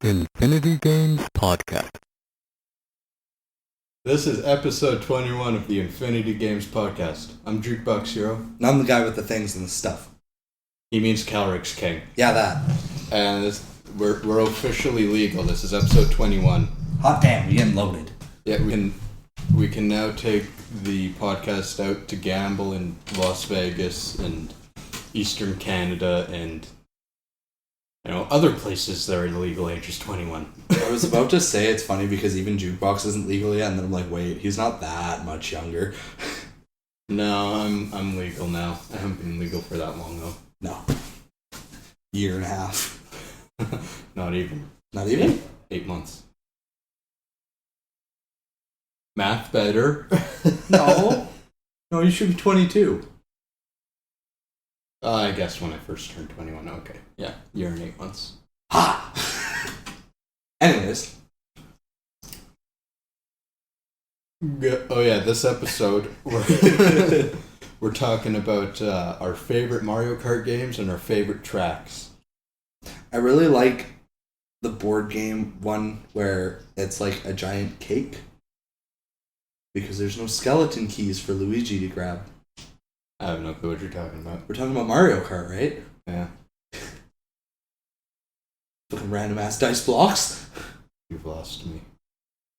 Infinity Games Podcast. This is episode 21 of the Infinity Games Podcast. I'm Jukeboxhero. And I'm the guy with the things and the stuff. He means KelryxsKing. Yeah, that. And we're officially legal. This is episode 21. Hot damn, you're getting loaded. Yeah, we can now take the podcast out to gamble in Las Vegas and Eastern Canada and other places that are the legal age is 21. I was about to say it's funny because even Jukebox isn't legal yet, and then I'm like, wait, he's not that much younger. No, I'm legal now. I haven't been legal for that long though. No. Year and a half. Not even. Not even? 8 months. Math better. No. No, you should be 22. I guess when I first turned 21. Okay. Yeah, year and 8 months. Ha! Anyways. Oh yeah, this episode we're talking about our favorite Mario Kart games and our favorite tracks. I really like the board game one where it's like a giant cake. Because there's no skeleton keys for Luigi to grab. I have no clue what you're talking about. We're talking about Mario Kart, right? Yeah. Fucking random ass dice blocks. You've lost me.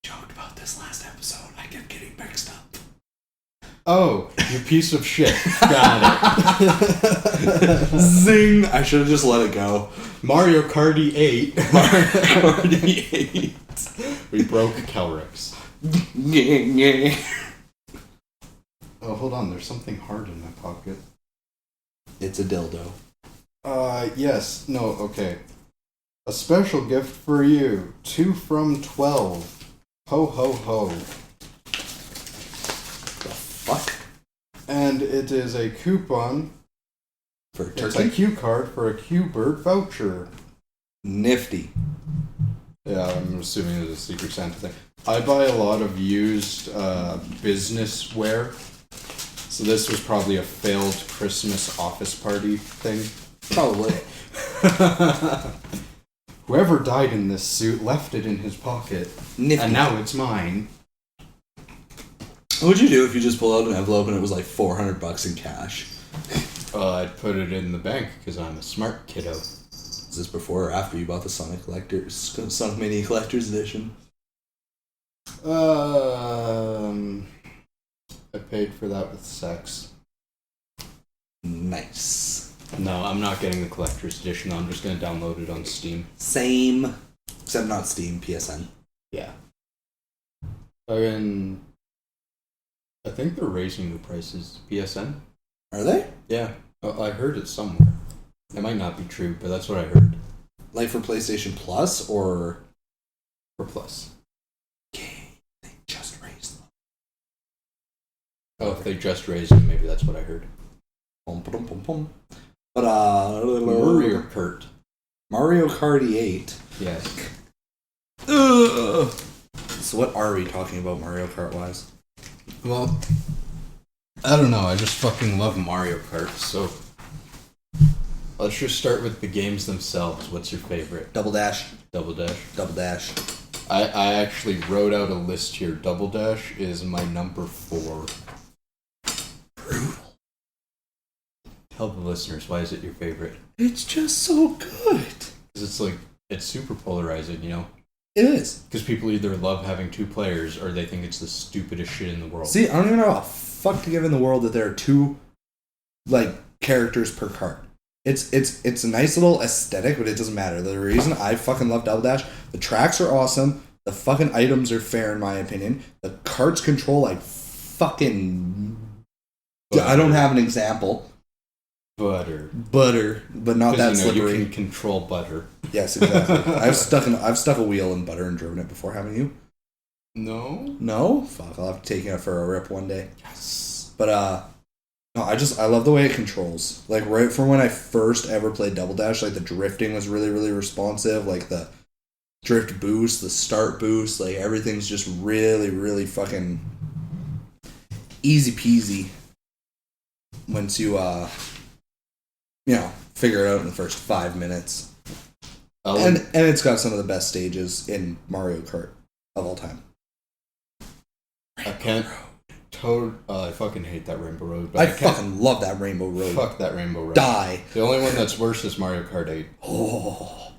Joked about this last episode. I kept getting mixed up. Oh, you piece of shit. Got it. Zing! I should have just let it go. Mario Karty 8. Mario Karty 8. We broke Kelryx. Oh, hold on. There's something hard in my pocket. It's a dildo. Yes. No, okay. A special gift for you. 2 from 12. Ho, ho, ho. The fuck? And it is a coupon. For a It's turkey? a Q card for a Q-Bird voucher. Nifty. Yeah, I'm assuming it's a Secret Santa thing. I buy a lot of used business wear. So this was probably a failed Christmas office party thing. Probably. Whoever died in this suit left it in his pocket. Nifty. And now it's mine. What would you do if you just pulled out an envelope and it was like $400 in cash? I'd put it in the bank because I'm a smart kiddo. Is this before or after you bought the Sonic Mini Collector's Edition? I paid for that with sex. Nice. No, I'm not getting the collector's edition. I'm just going to download it on Steam. Same. Except not Steam, PSN. Yeah. I think they're raising the prices. PSN? Are they? Yeah. I heard it somewhere. It might not be true, but that's what I heard. Like for PlayStation Plus or? For Plus. Okay. They just raised them. Oh, if they just raised them, maybe that's what I heard. Pum, pum, pum, pum. But, Mario Kart. Mario Karty 8. Yes. Ugh. So what are we talking about Mario Kart wise? Well, I don't know. I just fucking love Mario Kart, so let's just start with the games themselves. What's your favorite? Double Dash. Double Dash? Double Dash. I actually wrote out a list here. Double Dash is my number 4. Brutal. Tell the listeners, why is it your favorite? It's just so good. Because it's super polarizing, It is. Because people either love having 2 players or they think it's the stupidest shit in the world. See, I don't even know a fuck to give in the world that there are 2, characters per cart. It's a nice little aesthetic, but it doesn't matter. The reason I fucking love Double Dash, the tracks are awesome, the fucking items are fair in my opinion, the carts control like fucking... Butter. I don't have an example. Butter, but not that slippery. You can control butter. Yes, exactly. I've stuck a wheel in butter and driven it before, haven't you? No? No? Fuck, I'll have to take it for a rip one day. Yes. But, no, I love the way it controls. Like, right from when I first ever played Double Dash, the drifting was really, really responsive. Like, the drift boost, the start boost, everything's just really, really fucking easy peasy once you, figure it out in the first 5 minutes. And it's got some of the best stages in Mario Kart of all time. I can't. I fucking hate that Rainbow Road. But I fucking love that Rainbow Road. Fuck that Rainbow Road. Die. The only one that's worse is Mario Kart 8. Oh.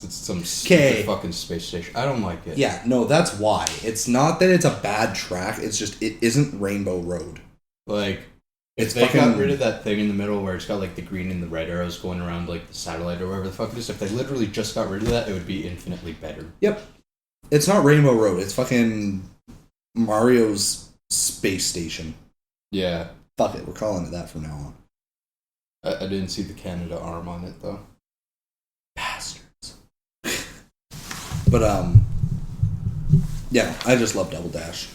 It's some stupid fucking space station. I don't like it. Yeah, no, that's why. It's not that it's a bad track. It's just it isn't Rainbow Road. Like, if they got rid of that thing in the middle where it's got like the green and the red arrows going around like the satellite or whatever the fuck it is, if they literally just got rid of that, it would be infinitely better. Yep. It's not Rainbow Road. It's fucking Mario's space station. Yeah. Fuck it. We're calling it that from now on. I didn't see the Canada arm on it though. Bastards. But yeah, I just love Double Dash.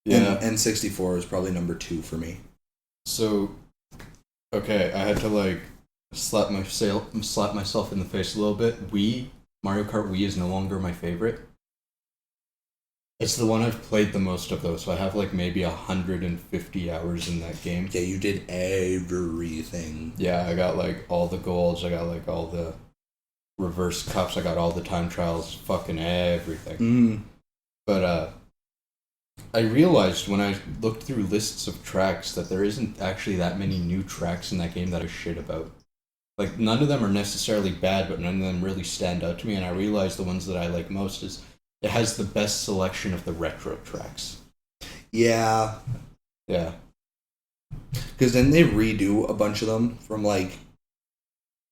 Yeah. And N64 is probably number 2 for me. So, okay, I had to like slap myself in the face a little bit. Mario Kart Wii is no longer my favorite. It's the one I've played the most of though, so I have like maybe 150 hours in that game. Yeah, you did everything. Yeah, I got like all the golds, I got like all the reverse cups, I got all the time trials, fucking everything. But I realized when I looked through lists of tracks that there isn't actually that many new tracks in that game that I shit about. Like, none of them are necessarily bad, but none of them really stand out to me, and I realized the ones that I like most is it has the best selection of the retro tracks. Yeah. Yeah. Because then they redo a bunch of them from, like,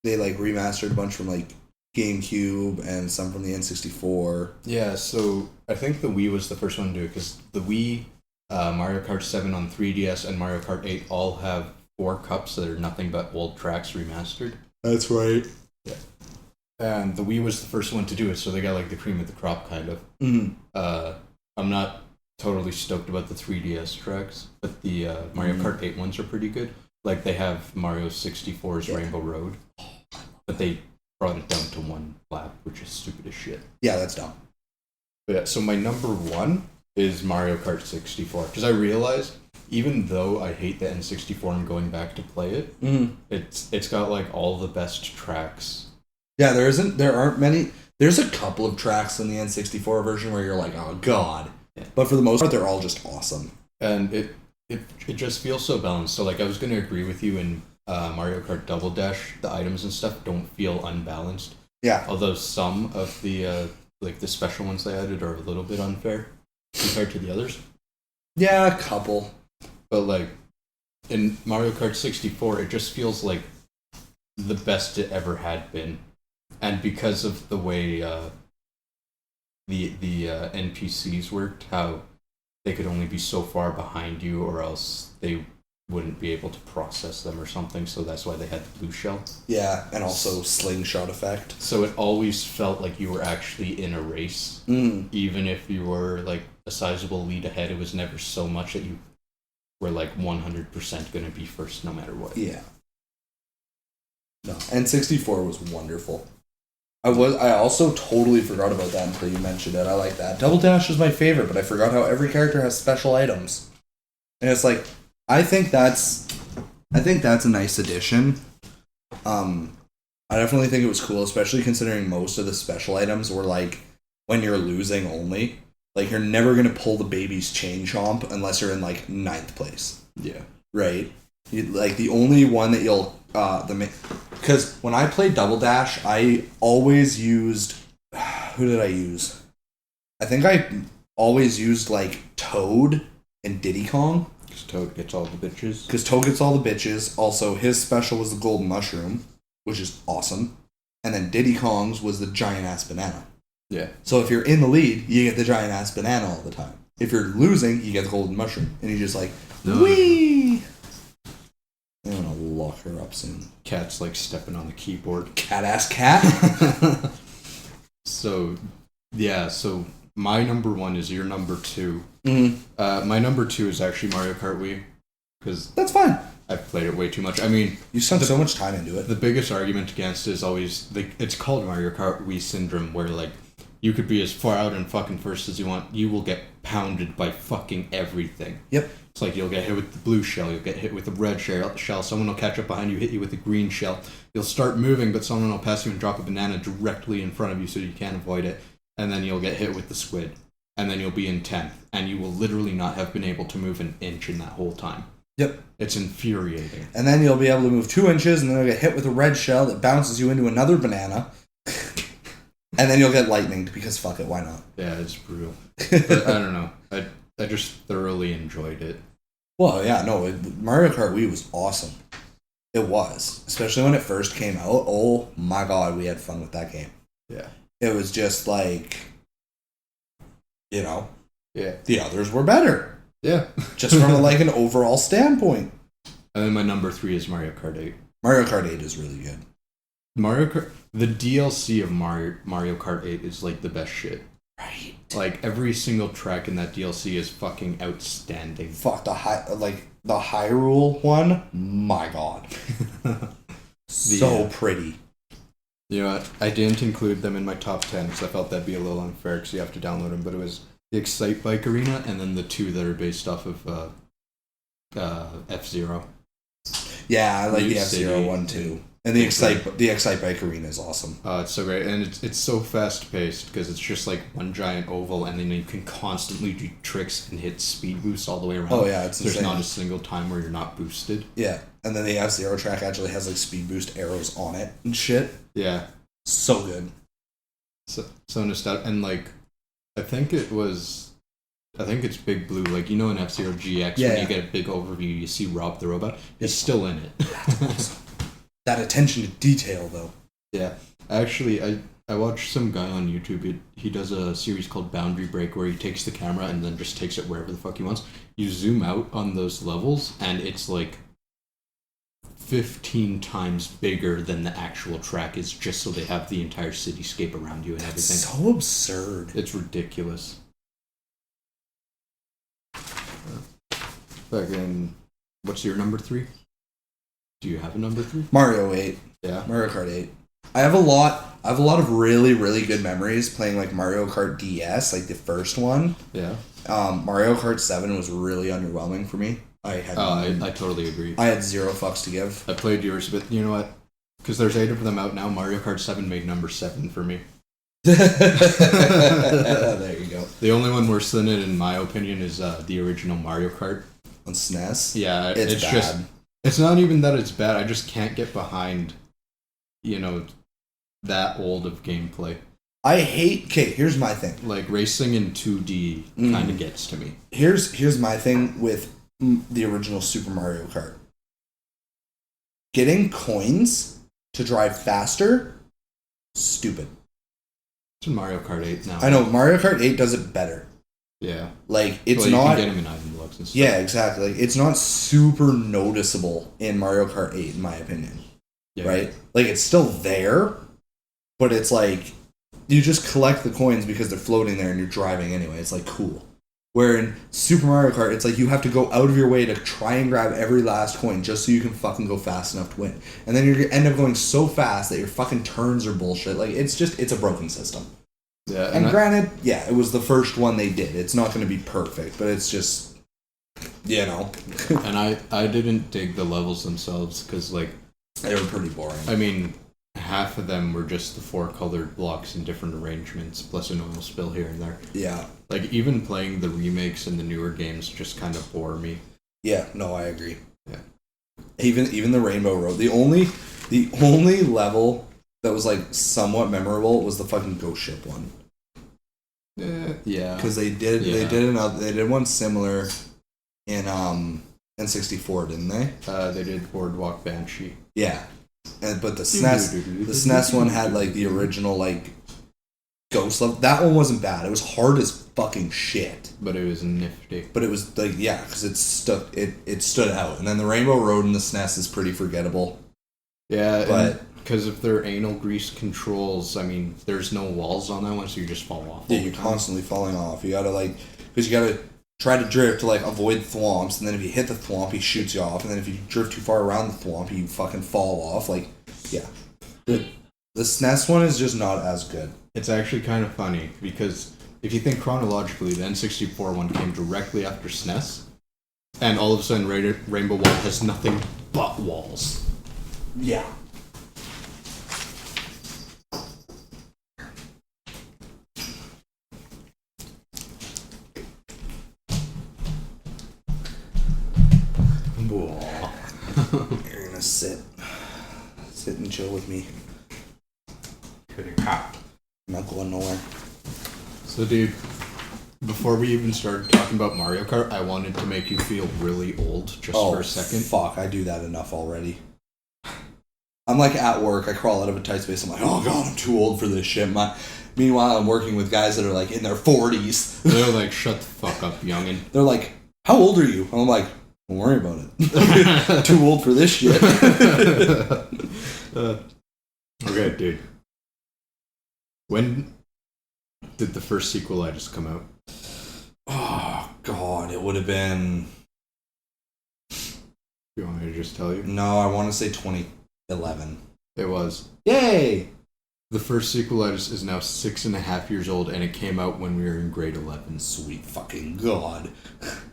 they, like, remastered a bunch from, like, GameCube and some from the N64. Yeah, so I think the Wii was the first one to do it, because the Wii, Mario Kart 7 on 3DS, and Mario Kart 8 all have 4 cups that are nothing but old tracks remastered. That's right. Yeah. And the Wii was the first one to do it, so they got like the cream of the crop, kind of. I'm not totally stoked about the 3DS tracks, but the Mario Kart 8 ones are pretty good. Like, they have Mario 64's Rainbow Road, but they brought it down to 1 lap, which is stupid as shit. Yeah, that's dumb. But yeah, so my number 1 is Mario Kart 64, because I realized, even though I hate the N64 and going back to play it, it's got like all the best tracks. Yeah, there aren't many. There's a couple of tracks in the N64 version where you're like, oh god. Yeah. But for the most part, they're all just awesome. And it just feels so balanced. So like, I was going to agree with you in Mario Kart Double Dash, the items and stuff don't feel unbalanced. Yeah. Although some of the like the special ones they added are a little bit unfair compared to the others. Yeah, a couple. But like, in Mario Kart 64, it just feels like the best it ever had been. And because of the way the NPCs worked, how they could only be so far behind you or else they wouldn't be able to process them or something, so that's why they had the blue shell. Yeah, and also slingshot effect. So it always felt like you were actually in a race. Even if you were like a sizable lead ahead, it was never so much that you were like 100% going to be first no matter what. Yeah. No, N64 was wonderful. I also totally forgot about that until you mentioned it. I like that. Double Dash is my favorite, but I forgot how every character has special items. And it's like, I think that's a nice addition. I definitely think it was cool, especially considering most of the special items were like when you're losing only. Like, you're never gonna pull the baby's chain chomp unless you're in like 9th place. Yeah. Right? Like, the only one that you'll because when I played Double Dash, I always used, who did I use? I think I always used like Toad and Diddy Kong. Because Toad gets all the bitches. Also, his special was the golden mushroom, which is awesome. And then Diddy Kong's was the giant ass banana. Yeah. So if you're in the lead, you get the giant ass banana all the time. If you're losing, you get the golden mushroom. And you just like, whee! I'm gonna lock her up soon. Cat's like stepping on the keyboard. Cat ass cat? So, yeah, so my number 1 is your number 2. My number 2 is actually Mario Kart Wii. Because that's fine. I've played it way too much. I mean, you spent so much time into it. The biggest argument against it is always, like, it's called Mario Kart Wii syndrome, where like You could be as far out and fucking first as you want. You will get pounded by fucking everything. Yep. It's like you'll get hit with the blue shell, you'll get hit with the red shell, someone will catch up behind you, hit you with the green shell. You'll start moving, but someone will pass you and drop a banana directly in front of you so you can't avoid it. And then you'll get hit with the squid. And then you'll be in 10th. And you will literally not have been able to move an inch in that whole time. Yep. It's infuriating. And then you'll be able to move 2 inches, and then you'll get hit with a red shell that bounces you into another banana. And then you'll get lightning, because fuck it, why not? Yeah, it's brutal. But I don't know. I just thoroughly enjoyed it. Well, yeah, no, Mario Kart Wii was awesome. It was. Especially when it first came out. Oh my god, we had fun with that game. Yeah. It was just like, you know, yeah, the others were better. Yeah. Just from like an overall standpoint. And then my number 3 is Mario Kart 8. Mario Kart 8 is really good. Mario Kart, the DLC of Mario Kart 8 is like the best shit. Right. Like every single track in that DLC is fucking outstanding. Fuck the Hyrule one. My god. So pretty. You know what? I didn't include them in my top 10 because I felt that'd be a little unfair because you have to download them. But it was the Excite Bike Arena and then the 2 that are based off of F-Zero. Yeah, I like New the F-Zero City. one too. And the Excite Bike Arena is awesome. Oh, it's so great. And it's so fast-paced because it's just like one giant oval and then you can constantly do tricks and hit speed boosts all the way around. Oh, yeah, it's There's insane. not a single time where you're not boosted. Yeah, and then the F-Zero track actually has like speed boost arrows on it and shit. Yeah. So good. So nostalgic. And like, I think it's Big Blue. Like, you know in F-Zero GX, Yeah, when yeah. you get a big overview, you see Rob the Robot. He's still in it. That's awesome. That attention to detail, though. Yeah. Actually, I watched some guy on YouTube. He does a series called Boundary Break where he takes the camera and then just takes it wherever the fuck he wants. You zoom out on those levels and it's like 15 times bigger than the actual track is just so they have the entire cityscape around you and That's everything. so absurd. It's ridiculous. Fucking, what's your number 3? Do you have a number 3? Mario 8. Yeah. Mario Kart 8. I have a lot of really, really good memories playing like Mario Kart DS, like the first one. Yeah. Mario Kart 7 was really underwhelming for me. I totally agree. I had 0 fucks to give. I played yours, but you know what? Because there's 8 of them out now, Mario Kart 7 made number 7 for me. There you go. The only one worse than it, in my opinion, is the original Mario Kart. On SNES? Yeah, It's bad. just... It's not even that it's bad, I just can't get behind, that old of gameplay. Okay, here's my thing. Like, racing in 2D kind of gets to me. Here's my thing with the original Super Mario Kart. Getting coins to drive faster, stupid. It's in Mario Kart 8 now. I know, Mario Kart 8 does it better. Yeah. Like, it's well, you not... can get them in item blocks and stuff. Yeah, exactly. Like, it's not super noticeable in Mario Kart 8, in my opinion. Yeah. Right? Like, it's still there, but it's like, you just collect the coins because they're floating there and you're driving anyway. It's like, cool. Where in Super Mario Kart, it's like you have to go out of your way to try and grab every last coin just so you can fucking go fast enough to win. And then you end up going so fast that your fucking turns are bullshit. Like, it's a broken system. Yeah, And granted, yeah, it was the first one they did. It's not going to be perfect, but it's just, And I didn't dig the levels themselves because, like... They were pretty boring. I mean, half of them were just the 4 colored blocks in different arrangements, plus an oil spill here and there. Yeah. Like, even playing the remakes and the newer games just kind of bore me. Yeah, no, I agree. Yeah. Even the Rainbow Road. The only level that was, like, somewhat memorable was the fucking Ghost Ship one. Yeah. Because they did one similar in N64, didn't they? They did Boardwalk Banshee. Yeah. But the SNES one had like the original like ghost level. That one wasn't bad. It was hard as fucking shit. But it was nifty. But it was like, yeah, because it stood out. And then the Rainbow Road in the SNES is pretty forgettable. Yeah, but because if they're anal grease controls, I mean, there's no walls on that one, so you just fall off. Yeah, you're constantly falling off. You gotta because you gotta try to drift to like avoid thwomps, and then if you hit the thwomp, he shoots you off, and then if you drift too far around the thwomp, you fucking fall off. Like, yeah, the SNES one is just not as good. It's actually kind of funny because if you think chronologically, the N64 one came directly after SNES, and all of a sudden Rainbow Wall has nothing but walls. Yeah. You're gonna sit and chill with me. I'm not going nowhere. So, dude, before we even started talking about Mario Kart, I wanted to make you feel really old just for a second. Fuck, I do that enough already. I'm like at work, I crawl out of a tight space, I'm like, oh god, I'm too old for this shit. Meanwhile, I'm working with guys that are like in their 40s. They're like, shut the fuck up, youngin'. They're like, how old are you? And I'm like, don't worry about it. Too old for this shit. Okay, dude. When did the first sequelitis come out? Oh, God, it would have been... You want me to just tell you? No, I want to say 2011. It was. Yay! The first sequelitis is now 6.5 years old, and it came out when we were in grade 11. Sweet fucking God.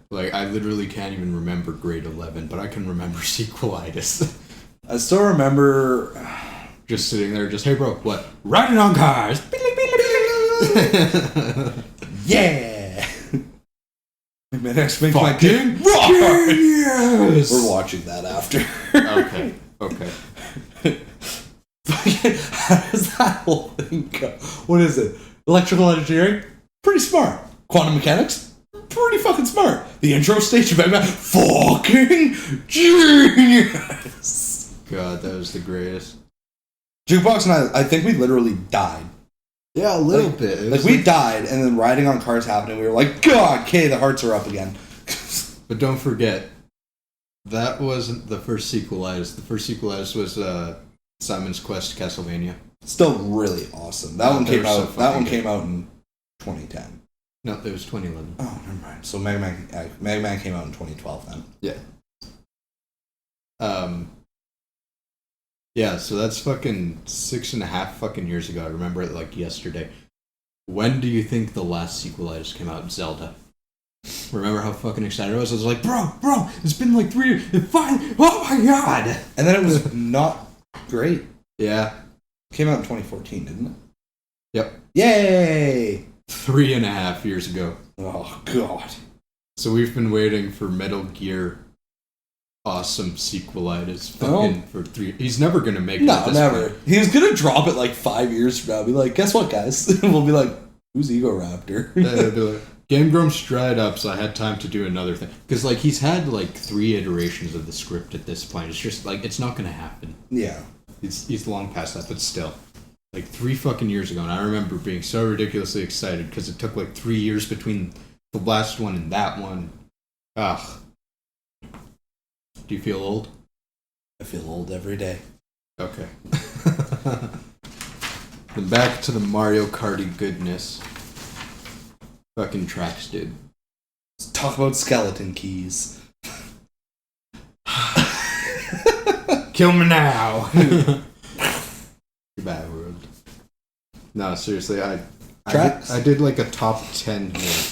Like, I literally can't even remember grade 11, but I can remember sequelitis. I still remember... Just sitting there, just, hey bro, what? Riding on cars! Yeah! My next makes my Fucking dick rock hard. Yes! We're watching that after. Okay. How does that whole thing go? What is it? Electrical engineering? Pretty smart. Quantum mechanics? Pretty fucking smart. The intro stage of Batman? Fucking genius! God, that was the greatest. Jukebox and I think we literally died. Yeah, a little bit. Like we died, and then riding on cars happened, and we were like, God, okay, the hearts are up again. But don't forget, that wasn't the first sequelitis. The first sequelitis was Simon's Quest Castlevania. Still really awesome. That one came out. That one came out in 2010. No, it was 2011. Oh, never mind. So Mega Man came out in 2012 then. Yeah. Yeah, so that's fucking 6.5 fucking years ago. I remember it like yesterday. When do you think the last sequelitis came out? Zelda. Remember how fucking excited I was? I was like, bro, it's been like 3 years. It finally, oh my god! And then it was not great. Yeah. Came out in 2014, didn't it? Yep. Yay! 3.5 years ago. Oh, God. So we've been waiting for Metal Gear awesome sequelitis fucking for 3... He's never gonna make it. No, never. Point. He was gonna drop it like 5 years from now. Be like, guess what, guys? We'll be like, who's Ego Raptor? They'll be like, Game Grumps dried up, so I had time to do another thing. Because, like, he's had, like, 3 iterations of the script at this point. It's just, like, it's not gonna happen. Yeah. He's long past that, but still. Like, 3 fucking years ago, and I remember being so ridiculously excited, because it took, like, 3 years between the last one and that one. Ugh. Do you feel old? I feel old every day. Okay. Then back to the Mario Karty goodness. Fucking tracks, dude. Let's talk about skeleton keys. Kill me now! Bad world. No, seriously, I did like a top 10 here.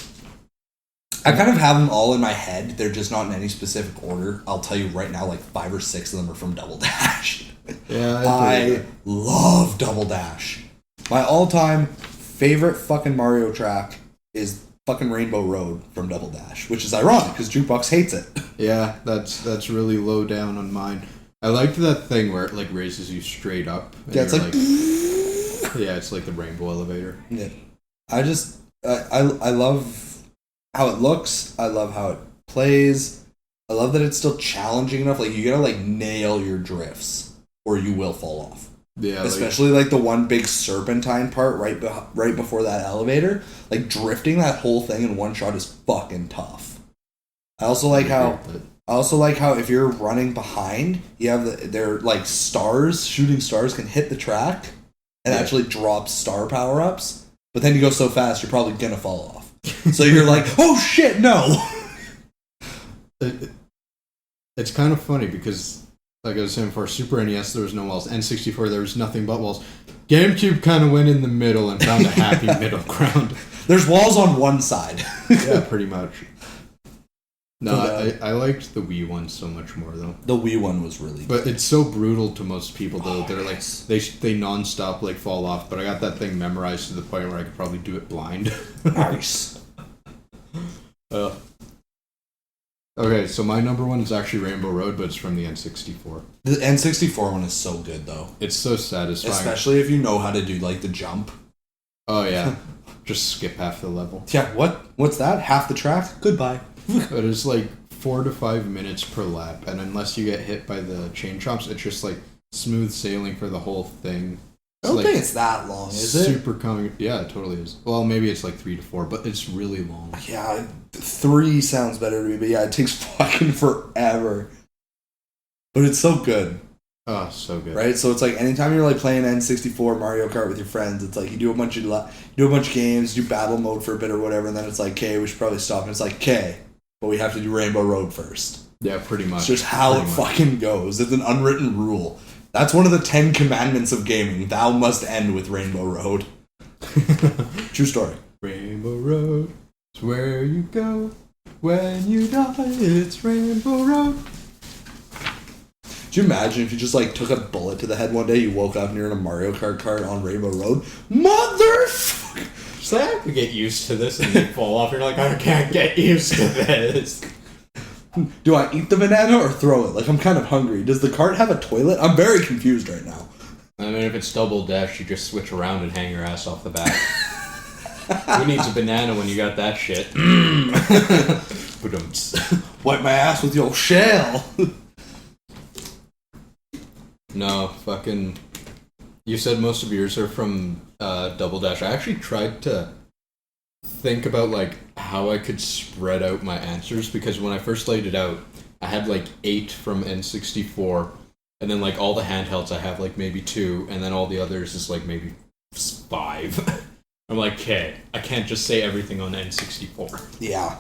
I kind of have them all in my head. They're just not in any specific order. I'll tell you right now, like 5 or 6 of them are from Double Dash. Yeah, I love Double Dash. My all-time favorite fucking Mario track is fucking Rainbow Road from Double Dash, which is ironic because Jukebox hates it. Yeah, that's really low down on mine. I liked that thing where it like raises you straight up. Yeah, it's like yeah, it's like the rainbow elevator. Yeah, I love how it looks. I love how it plays. I love that it's still challenging enough. Like, you gotta, like, nail your drifts, or you will fall off. Yeah. Especially, like, the one big serpentine part right before that elevator. Like, drifting that whole thing in one shot is fucking tough. I also like how if you're running behind, you have they're, like, shooting stars can hit the track and actually drop star power-ups. But then you go so fast, you're probably gonna fall off. So you're like, oh shit, no! It's kind of funny because, like I was saying before, Super NES, there was no walls. N64, there was nothing but walls. GameCube kind of went in the middle and found a happy middle ground. There's walls on one side. Yeah, pretty much. No, I liked the Wii one so much more though. The Wii one was really good. But it's so brutal to most people though. They're like they non-stop like fall off. But I got that thing memorized to the point where I could probably do it blind. Nice. Okay, so my number one is actually Rainbow Road, but it's from the N64. The N64 one is so good though. It's so satisfying, especially if you know how to do like the jump. Oh yeah, just skip half the level. Yeah, what's that? Half the track? Goodbye. But it's like 4 to 5 minutes per lap, and unless you get hit by the chain chomps, it's just like smooth sailing for the whole thing. I don't like think it's that long, is it? Super coming. Yeah, it totally is. Well, maybe it's like 3 to 4, but it's really long. Yeah, 3 sounds better to me, but yeah, it takes fucking forever. But it's so good. Oh, so good. Right? So it's like anytime you're like playing N64 Mario Kart with your friends, it's like you do a bunch of games, do battle mode for a bit or whatever, and then it's like, okay, we should probably stop. And it's like, okay, but we have to do Rainbow Road first. Yeah, pretty much. It's just how it fucking goes. It's an unwritten rule. That's one of the 10 commandments of gaming. Thou must end with Rainbow Road. True story. Rainbow Road is where you go when you die. It's Rainbow Road. Do you imagine if you just like took a bullet to the head one day, you woke up and you're in a Mario Kart cart on Rainbow Road? Motherfucker! Just like I could get used to this and then fall off. You're like, I can't get used to this. Do I eat the banana or throw it? Like, I'm kind of hungry. Does the cart have a toilet? I'm very confused right now. I mean, if it's double dash, you just switch around and hang your ass off the back. Who needs a banana when you got that shit? Wipe my ass with your shell. No, fucking... You said most of yours are from Double Dash. I actually tried to think about, like, how I could spread out my answers, because when I first laid it out, I had, like, 8 from N64, and then, like, all the handhelds I have, like, maybe 2, and then all the others is, like, maybe 5. I'm like, okay, I can't just say everything on N64. Yeah.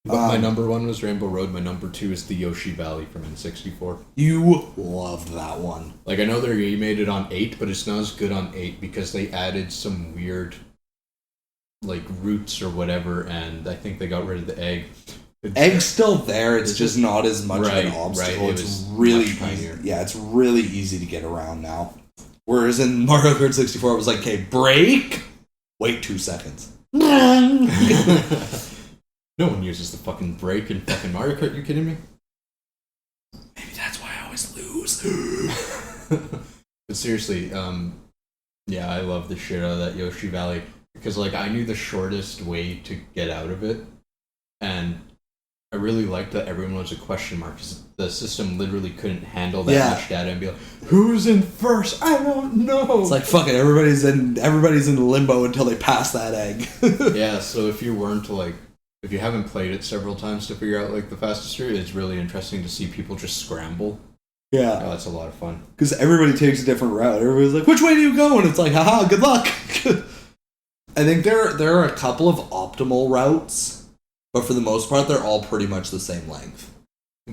But my number 1 was Rainbow Road. My number 2 is the Yoshi Valley from N64. You loved that one. Like, I know they remade it on 8, but it's not as good on 8 because they added some weird, like, roots or whatever, and I think they got rid of the egg. Egg's still there, it's just not as much of an obstacle. Right. It's really easy. Yeah, it's really easy to get around now. Whereas in Mario Kart 64, it was like, okay, brake, wait 2 seconds. No one uses the fucking brake in fucking Mario Kart, you kidding me? Maybe that's why I always lose. But seriously, yeah, I love the shit out of that Yoshi Valley, because, like, I knew the shortest way to get out of it, and I really liked that everyone was a question mark, because the system literally couldn't handle that much data and be like, who's in first? I don't know. It's like, fuck it, everybody's in limbo until they pass that egg. Yeah, so if you haven't played it several times to figure out, like, the fastest route, it's really interesting to see people just scramble. Yeah. Oh, that's a lot of fun. Because everybody takes a different route. Everybody's like, which way do you go? And it's like, haha, good luck. I think there are a couple of optimal routes, but for the most part, they're all pretty much the same length.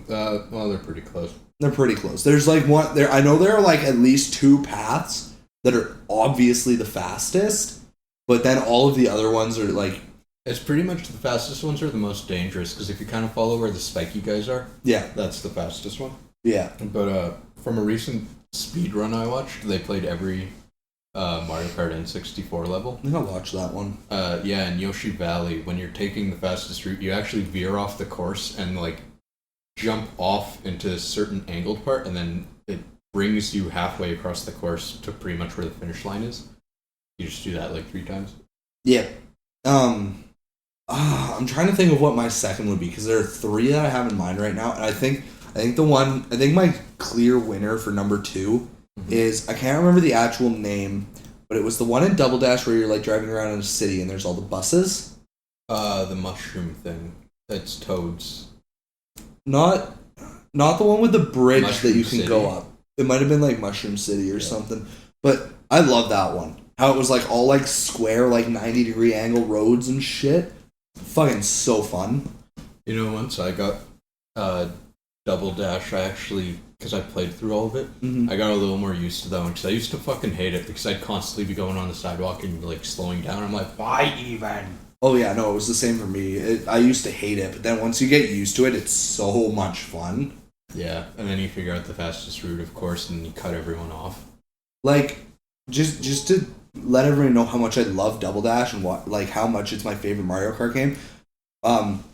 Well, they're pretty close. They're pretty close. There's like one there. I know there are like at least 2 paths that are obviously the fastest, but then all of the other ones are like... It's pretty much the fastest ones are the most dangerous, because if you kind of follow where the spiky guys are, yeah, that's the fastest one. Yeah. But from a recent speed run I watched, they played every Mario Kart N64 level. I think I'll watch that one. Yeah, in Yoshi Valley, when you're taking the fastest route, you actually veer off the course and, like, jump off into a certain angled part, and then it brings you halfway across the course to pretty much where the finish line is. You just do that, like, 3 times. Yeah. I'm trying to think of what my second would be, because there are 3 that I have in mind right now, and I think my clear winner for number 2 is, I can't remember the actual name, but it was the one in Double Dash where you're, like, driving around in a city and there's all the buses. The mushroom thing. That's Toads. Not the one with the bridge Mushroom that you can City. go up. It might have been like Mushroom City or something. But I love that one. How it was like all like square, like 90-degree angle roads and shit. Fucking so fun. You know, once I got Double Dash, I actually, because I played through all of it, Mm-hmm. I got a little more used to that one, because I used to fucking hate it, because I'd constantly be going on the sidewalk and, like, slowing down. I'm like, why even? Oh yeah, no, it was the same for me. I used to hate it, but then once you get used to it, it's so much fun. Yeah, and then you figure out the fastest route, of course, and you cut everyone off. Like, just to let everyone know how much I love Double Dash and what, like, how much it's my favorite Mario Kart game.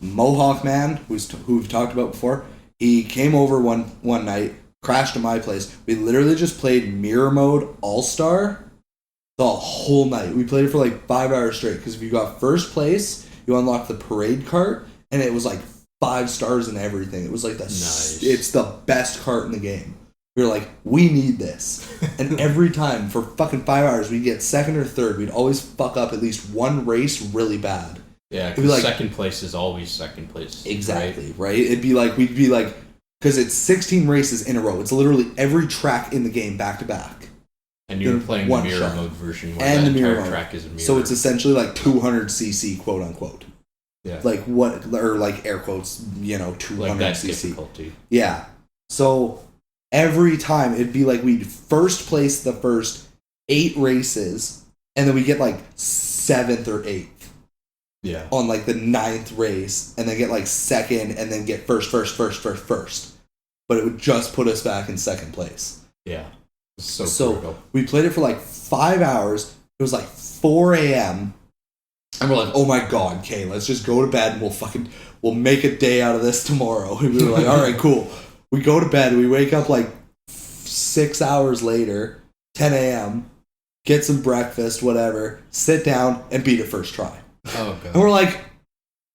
Mohawk Man, who we've talked about before, he came over one night, crashed to my place. We literally just played Mirror Mode All-Star the whole night. We played it for like 5 hours straight, because if you got first place, you unlocked the parade cart, and it was like 5 stars and everything. It was like it's the best cart in the game. We were like, we need this. And every time for fucking 5 hours, we'd get second or third. We'd always fuck up at least one race really bad. Yeah, because like, second place is always second place. Exactly, right? It'd be like, we'd be like, because it's 16 races in a row. It's literally every track in the game back to back. And you're playing the mirror mode version where the entire track is a mirror. So it's essentially like 200cc, quote unquote. Yeah. Like what, or like air quotes, 200cc. Like that difficulty. Yeah. So every time it'd be like we'd first place the first 8 races, and then we get like 7th or 8th. Yeah. On like the 9th race, and then get like second, and then get first. But it would just put us back in second place. Yeah. So brutal. We played it for like 5 hours. It was like 4 a.m. And we're like, oh my god, okay, let's just go to bed and we'll make a day out of this tomorrow. And we were like, all right, cool. We go to bed. We wake up like 6 hours later, 10 a.m., get some breakfast, whatever, sit down, and beat it first try. Oh, God. And we're like,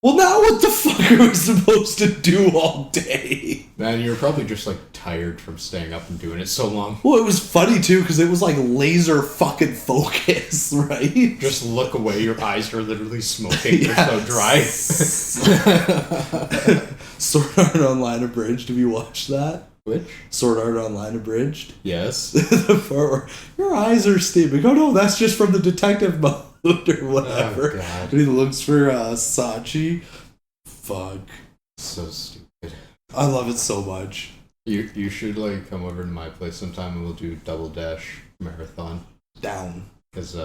well, now what the fuck are we supposed to do all day? Man, you were probably just, like, tired from staying up and doing it so long. Well, it was funny, too, because it was, like, laser fucking focus, right? Just look away. Your eyes are literally smoking. They're so dry. Sword Art Online Abridged. Have you watched that? Which? Sword Art Online Abridged. Yes. The part where your eyes are steaming. Oh, no, that's just from the detective mode. Or whatever. Oh, God. And he looks for Sachi. Fuck. So stupid. I love it so much. You should like come over to my place sometime and we'll do Double Dash marathon. Down. Because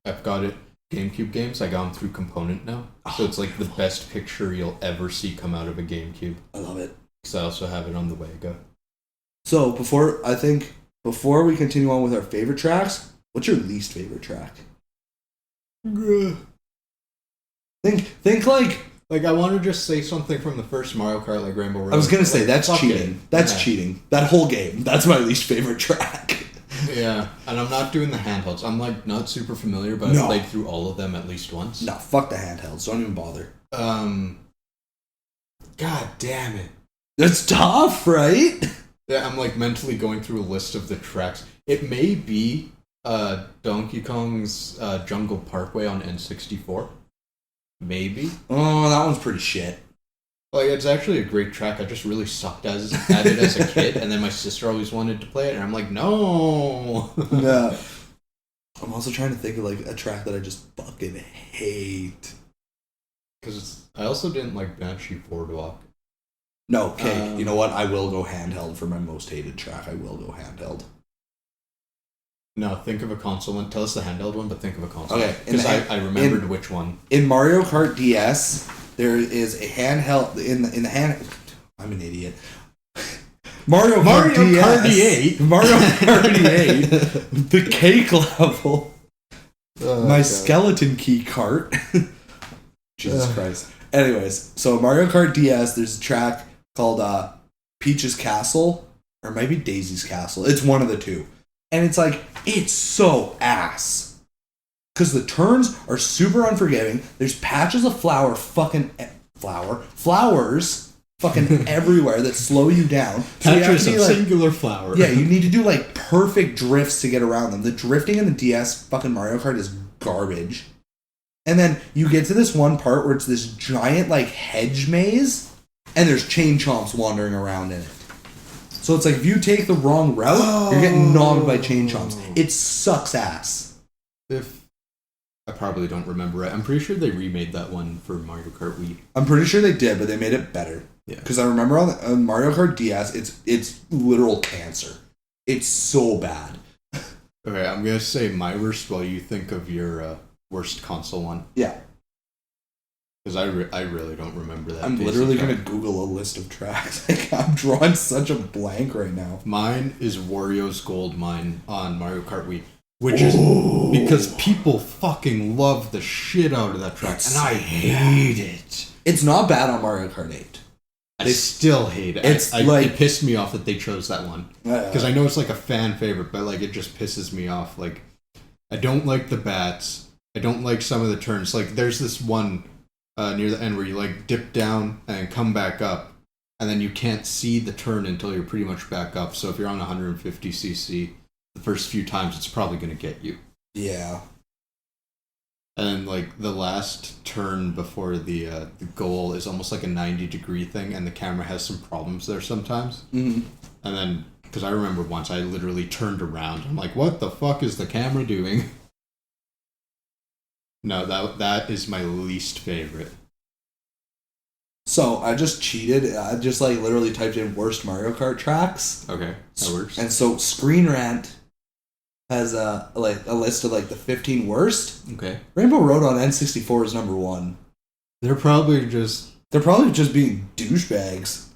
I've got it GameCube games. I got them through Component now, so it's like the best picture you'll ever see come out of a GameCube. I love it. Because I also have it on the Wega. So before we continue on with our favorite tracks, what's your least favorite track? Think like I want to just say something from the first Mario Kart, like Rainbow Road. I was gonna say that's It. cheating. That's cheating. That whole game. That's my least favorite track. Yeah, and I'm not doing the handhelds. I'm like not super familiar, but I've played through all of them at least once. No, fuck the handhelds. Don't even bother. God damn it. That's tough, right? Yeah, I'm like mentally going through a list of the tracks. It may be Donkey Kong's Jungle Parkway on N64. Maybe. Oh, that one's pretty shit. Like, it's actually a great track. I just really sucked at it as a kid, and then my sister always wanted to play it, and I'm like, no. Yeah. I'm also trying to think of like a track that I just fucking hate. Because I also didn't like Banshee Boardwalk. No, okay. You know what? I will go handheld for my most hated track. I will go handheld. No, think of a console one. Tell us the handheld one, but think of a console. Okay. Because I remembered which one. In Mario Kart DS, there is a handheld in the hand. I'm an idiot. Mario Kart DS, Mario Kart 8, the cake level, my skeleton key cart. Jesus Christ. Anyways, so Mario Kart DS, there's a track called Peach's Castle, or maybe Daisy's Castle. It's one of the two. And it's like, it's so ass. Because the turns are super unforgiving. There's patches of flowers fucking everywhere that slow you down. So patches of singular flower. Yeah, you need to do like perfect drifts to get around them. The drifting in the DS fucking Mario Kart is garbage. And then you get to this one part where it's this giant like hedge maze, and there's chain chomps wandering around in it. So it's like if you take the wrong route, you're getting knocked by chain chomps. It sucks ass. I probably don't remember it. I'm pretty sure they remade that one for Mario Kart Wii. I'm pretty sure they did, but they made it better. Yeah. Because I remember on Mario Kart DS, it's literal cancer. It's so bad. Okay, I'm gonna say my worst while you think of your worst console one. Yeah. Because I really don't remember that. I'm literally gonna Google a list of tracks. Like, I'm drawing such a blank right now. Mine is Wario's Gold Mine on Mario Kart Wii. Which is because people fucking love the shit out of that track. And I hate it. It's not bad on Mario Kart 8. I still hate it. It pissed me off that they chose that one. Because I know it's like a fan favorite, but like it just pisses me off. Like, I don't like the bats. I don't like some of the turns. Like, there's this one near the end where you like dip down and come back up. And then you can't see the turn until you're pretty much back up. So if you're on 150cc... the first few times it's probably going to get you. Yeah. And like the last turn before the goal is almost like a 90-degree thing, and the camera has some problems there sometimes. Mm-hmm. And then, because I remember once I literally turned around, I'm like, what the fuck is the camera doing? No, that is my least favorite. So I just cheated. I just like literally typed in worst Mario Kart tracks. Okay, that works. And so Screen Rant has a list of like the 15 worst. Okay. Rainbow Road on N64 is number 1. They're probably just being douchebags.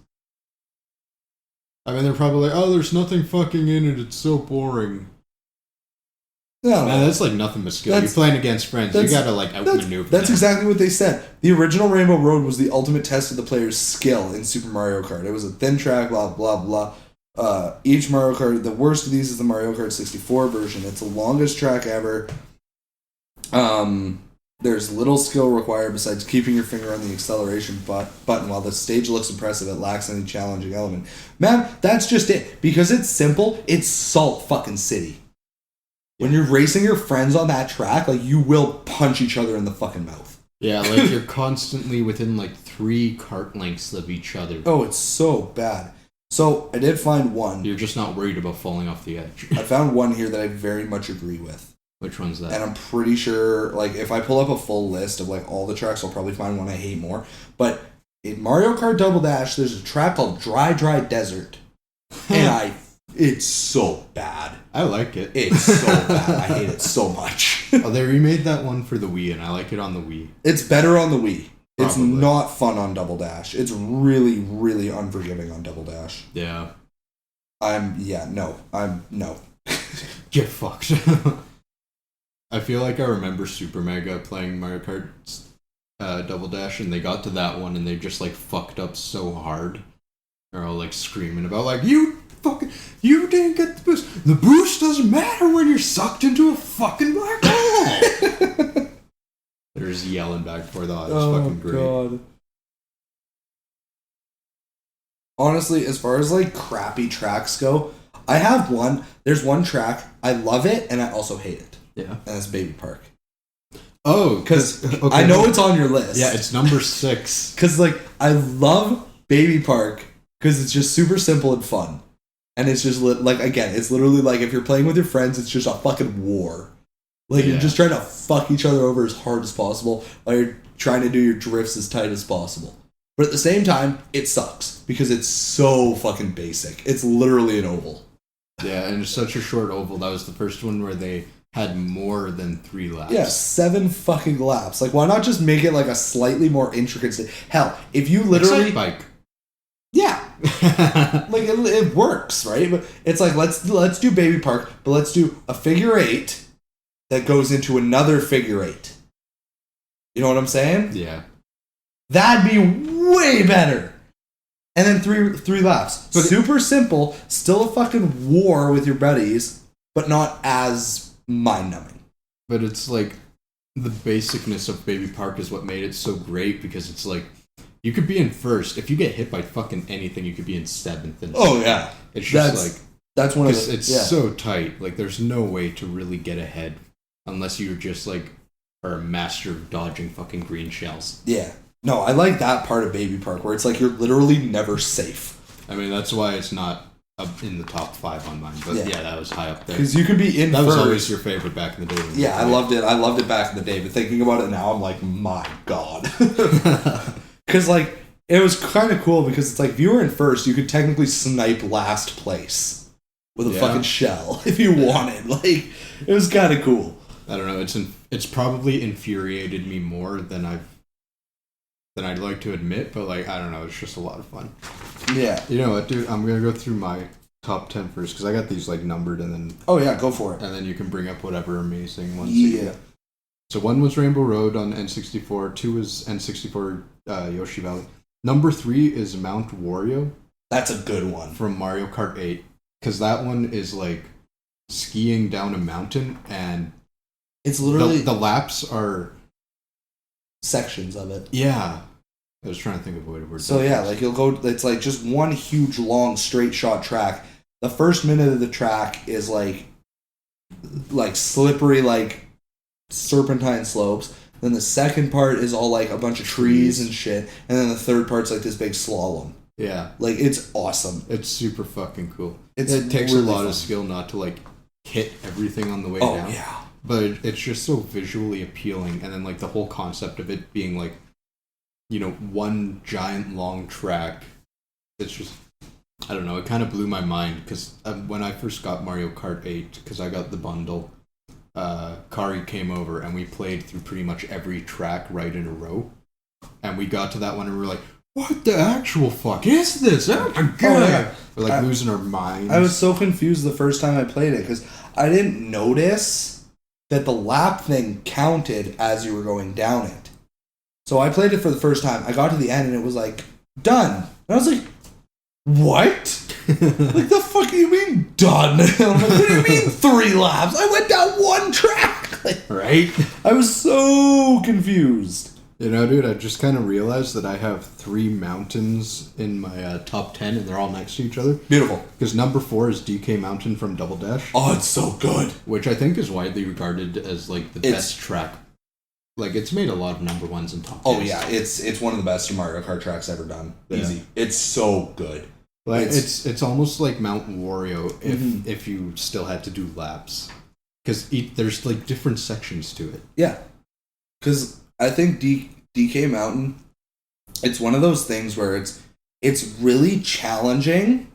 I mean, they're probably like, oh, there's nothing fucking in it. It's so boring. No, man, that's like nothing but skill. You're playing against friends. You gotta like outmaneuver. That's exactly what they said. The original Rainbow Road was the ultimate test of the player's skill in Super Mario Kart. It was a thin track, blah blah blah. Each Mario Kart, the worst of these is the Mario Kart 64 version. It's the longest track ever. There's little skill required besides keeping your finger on the acceleration button. While the stage looks impressive, it lacks any challenging element. Man, that's just it. Because it's simple, it's Salt fucking City. When you're racing your friends on that track, like, you will punch each other in the fucking mouth. Yeah, like, you're constantly within, like, 3 kart lengths of each other. Oh, it's so bad. So, I did find one. You're just not worried about falling off the edge. I found one here that I very much agree with. Which one's that? And I'm pretty sure, like, if I pull up a full list of, like, all the tracks, I'll probably find one I hate more. But in Mario Kart Double Dash, there's a track called Dry Desert. And it's so bad. I like it. It's so bad. I hate it so much. Oh, they remade that one for the Wii, and I like it on the Wii. It's better on the Wii. Probably. It's not fun on Double Dash. It's really, really unforgiving on Double Dash. Yeah. No. Get fucked. I feel like I remember Super Mega playing Mario Kart Double Dash, and they got to that one, and they just, like, fucked up so hard. They're all, like, screaming about, like, you didn't get the boost. The boost doesn't matter when you're sucked into a fucking black hole. They're just yelling back for that. It's fucking great. God. Honestly, as far as like crappy tracks go, I have one. There's one track. I love it and I also hate it. Yeah. And that's Baby Park. Oh, because I know it's on your list. Yeah, it's number 6. Because like I love Baby Park because it's just super simple and fun. And it's just, like, again, it's literally like if you're playing with your friends, it's just a fucking war. Like, You're just trying to fuck each other over as hard as possible while you're trying to do your drifts as tight as possible. But at the same time, it sucks because it's so fucking basic. It's literally an oval. Yeah, and it's such a short oval. That was the first one where they had more than 3 laps. Yeah, 7 fucking laps. Like, why not just make it, like, a slightly more intricate... Hell, if you literally... bike. Yeah. Like, it works, right? But it's like, let's do Baby Park, but let's do a figure 8 that goes into another figure 8. You know what I'm saying? Yeah. That'd be way better. And then three laps. But super simple, still a fucking war with your buddies, but not as mind-numbing. But it's like, the basicness of Baby Park is what made it so great, because it's like, you could be in first. If you get hit by fucking anything, you could be in 7th. And oh, yeah. It's just that's one of the... It's so tight. Like, there's no way to really get ahead unless you're just, like, are a master of dodging fucking green shells. Yeah. No, I like that part of Baby Park where it's like you're literally never safe. I mean, that's why it's not up in the top 5 on mine. But yeah, that was high up there. Because you could be in That first. was always your favorite back in the day. Yeah, I loved it. I loved it back in the day. But thinking about it now, I'm like, my God. Because, like, it was kind of cool because it's like, if you were in first, you could technically snipe last place with a fucking shell if you wanted. Like, it was kind of cool. I don't know. It's probably infuriated me more than I'd like to admit, but like I don't know. It's just a lot of fun. Yeah. You know what, dude? I'm gonna go through my top 10 first because I got these like numbered, and then Go for it. And then you can bring up whatever amazing ones. Yeah. So 1 was Rainbow Road on N64. 2 was N64 Yoshi Valley. Number 3 is Mount Wario. That's a good one from Mario Kart 8 because that one is like skiing down a mountain, and it's literally the laps are sections of it. Yeah. I was trying to think of a way to word. So yeah, like you'll go. It's like just one huge long straight shot track. The first minute of the track is like slippery, like serpentine slopes. Then the second part is all like a bunch of trees and shit, and then the third part's like this big slalom. Yeah, like it's awesome. It's super fucking cool. It takes really a lot fun. of skill not to like hit everything on the way down. Oh yeah, but it's just so visually appealing, and then like the whole concept of it being like, you know, one giant long track. It's just, I don't know, it kind of blew my mind because when I first got Mario Kart 8, because I got the bundle, Karty came over and we played through pretty much every track right in a row, and we got to that one and we were like, what the actual fuck is this? Oh my god! Oh, yeah. We're like losing our minds. I was so confused the first time I played it because I didn't notice that the lap thing counted as you were going down it. So I played it for the first time. I got to the end and it was like, done. And I was like, what? Like, the fuck do you mean done? I'm like, what do you mean 3 laps? I went down 1 track. Like, right? I was so confused. You know, dude, I just kind of realized that I have 3 mountains in my top 10, and they're all next to each other. Beautiful. Because number 4 is DK Mountain from Double Dash. Oh, it's so good. Which I think is widely regarded as, like, the best track. Like, it's made a lot of number 1s and top 10s. Oh, yeah. It's one of the best Mario Kart tracks ever done. Yeah. Easy. It's so good. Like, it's almost like Mount Wario if you still had to do laps. Because there's, like, different sections to it. Yeah. Because I think DK Mountain, it's one of those things where it's really challenging,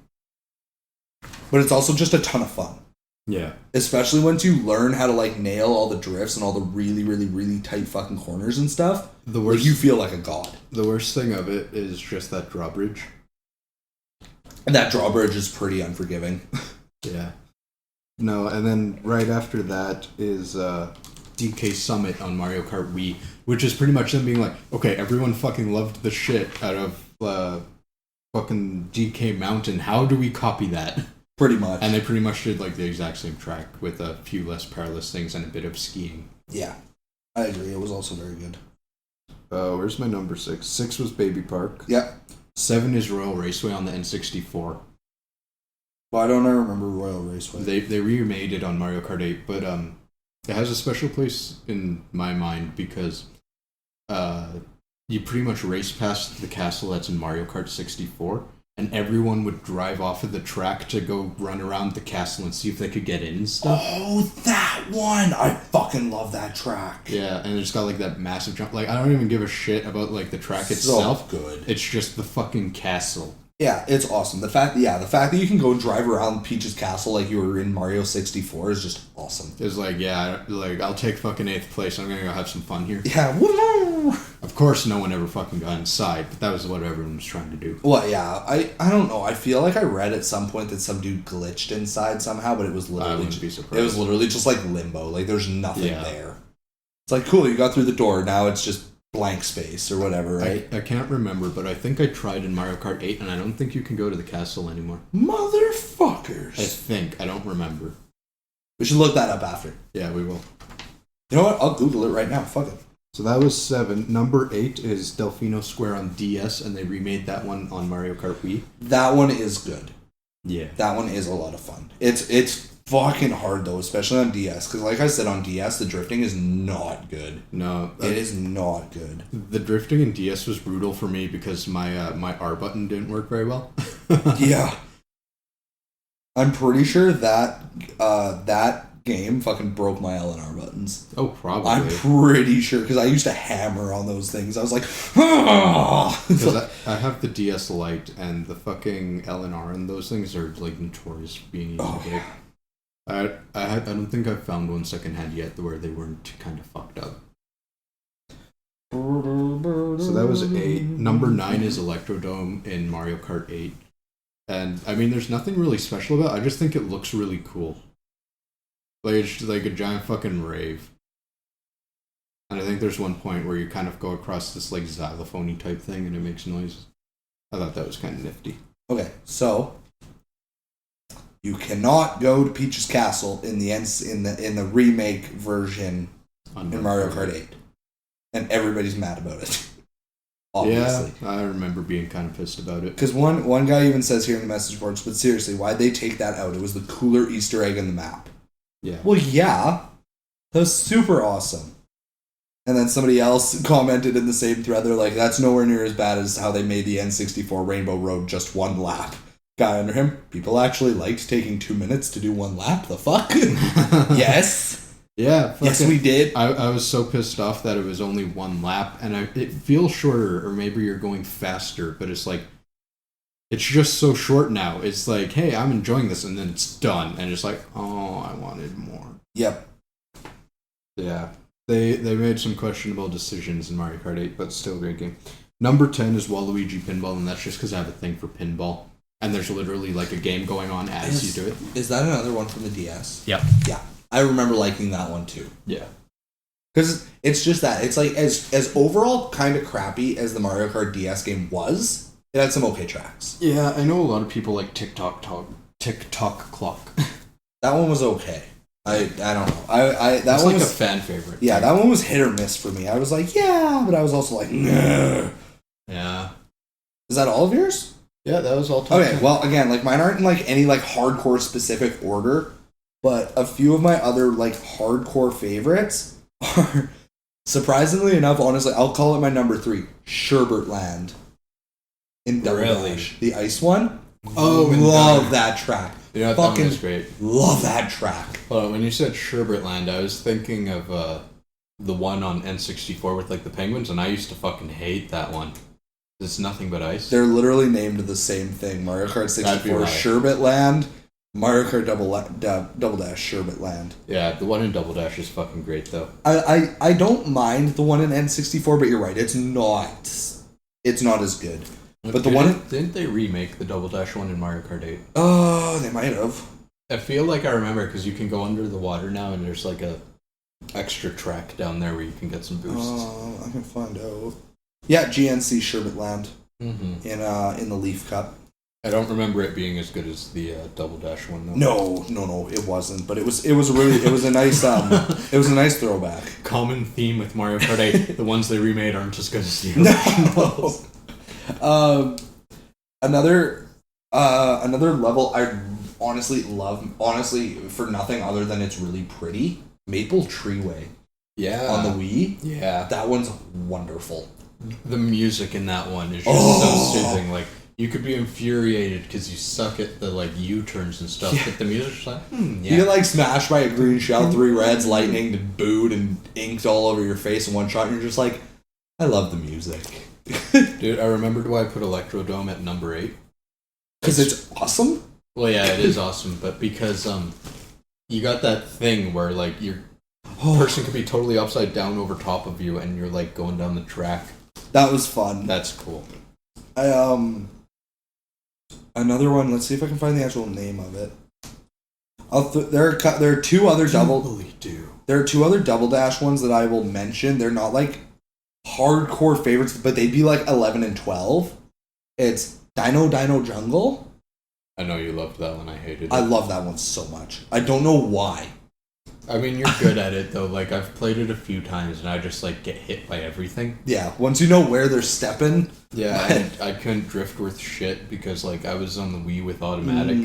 but it's also just a ton of fun. Yeah. Especially once you learn how to like nail all the drifts and all the really, really, really tight fucking corners and stuff. The worst, like, you feel like a god. The worst thing of it is just that drawbridge. And that drawbridge is pretty unforgiving. Yeah. No, and then right after that is DK Summit on Mario Kart Wii, which is pretty much them being like, okay, everyone fucking loved the shit out of fucking DK Mountain. How do we copy that? Pretty much. And they pretty much did like the exact same track with a few less perilous things and a bit of skiing. Yeah, I agree. It was also very good. Where's my number 6? 6 was Baby Park. Yep. 7 is Royal Raceway on the N64. Why don't I remember Royal Raceway? They remade it on Mario Kart 8, but it has a special place in my mind because you pretty much race past the castle that's in Mario Kart 64, and everyone would drive off of the track to go run around the castle and see if they could get in and stuff. Oh, that one! I fucking love that track. Yeah, and it's got like that massive jump. Like, I don't even give a shit about like the track itself. So good. It's just the fucking castle. Yeah, it's awesome. The fact that you can go drive around Peach's castle like you were in Mario 64 is just awesome. It's like, yeah, like, I'll take fucking 8th place. I'm gonna go have some fun here. Yeah, woo! Of course, no one ever fucking got inside, but that was what everyone was trying to do. Well, yeah, I don't know. I feel like I read at some point that some dude glitched inside somehow, but it was literally I wouldn't be surprised. It was literally just like limbo. Like there's nothing there. It's like, cool, you got through the door. Now it's just blank space or whatever, right? I can't remember, but I think I tried in Mario Kart 8, and I don't think you can go to the castle anymore. Motherfuckers. I think. I don't remember. We should look that up after. Yeah, we will. You know what? I'll Google it right now. Fuck it. So that was 7. Number 8 is Delfino Square on DS, and they remade that one on Mario Kart Wii. That one is good. Yeah. That one is a lot of fun. It's fucking hard, though, especially on DS. Because like I said, on DS, the drifting is not good. No. It is not good. The drifting in DS was brutal for me because my R button didn't work very well. Yeah. I'm pretty sure that that game fucking broke my LNR buttons. Oh, probably. I'm pretty sure, because I used to hammer on those things. I was like, ah! Because I have the DS Lite, and the fucking LNR and those things are like notorious for being easy to break. I don't think I've found one secondhand yet where they weren't kind of fucked up. So that was 8. Number 9 is Electrodome in Mario Kart 8. And, I mean, there's nothing really special about it. I just think it looks really cool. Like, it's just like a giant fucking rave. And I think there's one point where you kind of go across this, like, xylophone-y type thing and it makes noise. I thought that was kind of nifty. Okay, so you cannot go to Peach's Castle in the remake version in Mario Kart 8. And everybody's mad about it. Obviously. Yeah, I remember being kind of pissed about it. Because one guy even says here in the message boards, but seriously, why'd they take that out? It was the cooler Easter egg in the map. Yeah. Well, yeah. That was super awesome. And then somebody else commented in the same thread, they're like, that's nowhere near as bad as how they made the N64 Rainbow Road just one lap. Guy under him, people actually liked taking 2 minutes to do one lap? The fuck? Yes. Yeah. Yes, we did. I was so pissed off that it was only one lap, and it feels shorter, or maybe you're going faster, but it's like, it's just so short now. It's like, hey, I'm enjoying this, and then it's done, and it's like, oh, I wanted more. Yep. Yeah. They made some questionable decisions in Mario Kart 8, but still a great game. Number 10 is Waluigi Pinball, and that's just because I have a thing for pinball. And there's literally like a game going on as you do it. Is that another one from the DS? Yep. Yeah. I remember liking that one too. Yeah. Because it's just that. It's like, as overall kind of crappy as the Mario Kart DS game was, it had some okay tracks. Yeah, I know a lot of people like TikTok Clock. That one was okay. I don't know. That's one like was a fan favorite. Yeah, that one was hit or miss for me. I was like, yeah, but I was also like, nah. Yeah. Is that all of yours? Yeah, that was all top Okay, 10. well, again, like, mine aren't in, like, any, like, hardcore specific order, but a few of my other, like, hardcore favorites are, surprisingly enough, honestly, I'll call it my number 3, Sherbert Land. In Double Dash. The ice one? Oh, love that track. Yeah, that fucking one was great. Love that track. When you said Sherbert Land, I was thinking of the one on N64 with, like, the penguins, and I used to fucking hate that one. It's nothing but ice. They're literally named the same thing. Mario Kart 64 Sherbet Land, Mario Kart Double Dash Sherbet Land. Yeah, the one in Double Dash is fucking great though. I don't mind the one in N64, but you're right, it's not as good. But didn't they remake the Double Dash one in Mario Kart 8? Oh, they might have. I feel like I remember because you can go under the water now, and there's like a extra track down there where you can get some boosts. I can find out. Yeah, GNC Sherbet Land in the Leaf Cup. I don't remember it being as good as the Double Dash one though. No, it wasn't. But it was a nice throwback. Common theme with Mario Kart 8: the ones they remade aren't as good as the originals. No. Another level I honestly love, for nothing other than it's really pretty. Maple Treeway. Yeah. On the Wii. Yeah. That one's wonderful. The music in that one is just so soothing. Like, you could be infuriated because you suck at the, like, U-turns and stuff, but the music's like, yeah. You get, like, smashed by a green shell, 3 reds, lightning, and booed, and inked all over your face in one shot, and you're just like, I love the music. Dude, I remembered why I put Electrodome at number 8. Because it's awesome? Well, yeah, it is awesome, but because, you got that thing where, like, your person could be totally upside down over top of you, and you're, like, going down the track. That was fun. That's cool. Another one. Let's see if I can find the actual name of it. There are 2 other There are 2 other Double Dash ones that I will mention. They're not like hardcore favorites, but they'd be like 11 and 12. It's Dino Jungle. I know you loved that one. I hated it. I love that one so much. I don't know why. I mean, you're good at it, though. Like, I've played it a few times, and I just, like, get hit by everything. Yeah, once you know where they're stepping. Yeah, and I couldn't drift worth shit because, like, I was on the Wii with automatic.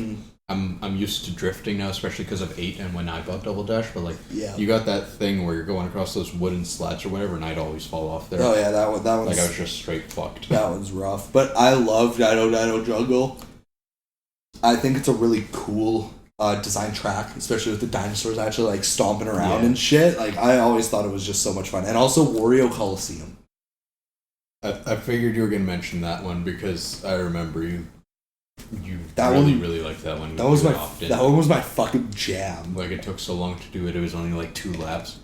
I'm used to drifting now, especially because of 8 and when I bought Double Dash, but, like, you got that thing where you're going across those wooden slats or whatever, and I'd always fall off there. Oh, yeah, that one's... Like, I was just straight fucked. That one's rough. But I love Dino Jungle. I think it's a really cool design track, especially with the dinosaurs actually like stomping around and shit. Like I always thought it was just so much fun, and also Wario Coliseum. I figured you were gonna mention that one because I remember you That really one- really liked that one. That was often. that one was my fucking jam. Like it took so long to do it. It was only like 2 laps.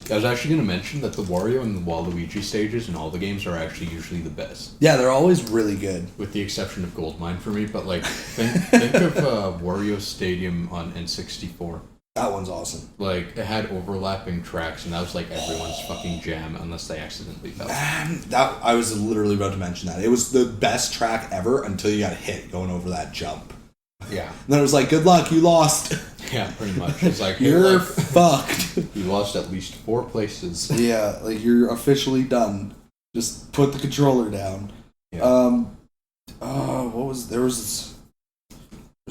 I was actually going to mention that the Wario and the Waluigi stages in all the games are actually usually the best, Yeah, they're always really good. with the exception of Goldmine for me. But like, think of Wario Stadium on N64. That one's awesome. Like it had overlapping tracks, and that was like everyone's fucking jam, unless they accidentally fell. That I was literally about to mention that. It was the best track ever until you got hit going over that jump. Yeah, And then it was like, good luck, you lost. yeah, pretty much. It's like hey, You're like, fucked. you lost at least 4 places. Yeah, like you're officially done. Just put the controller down. Yeah. There's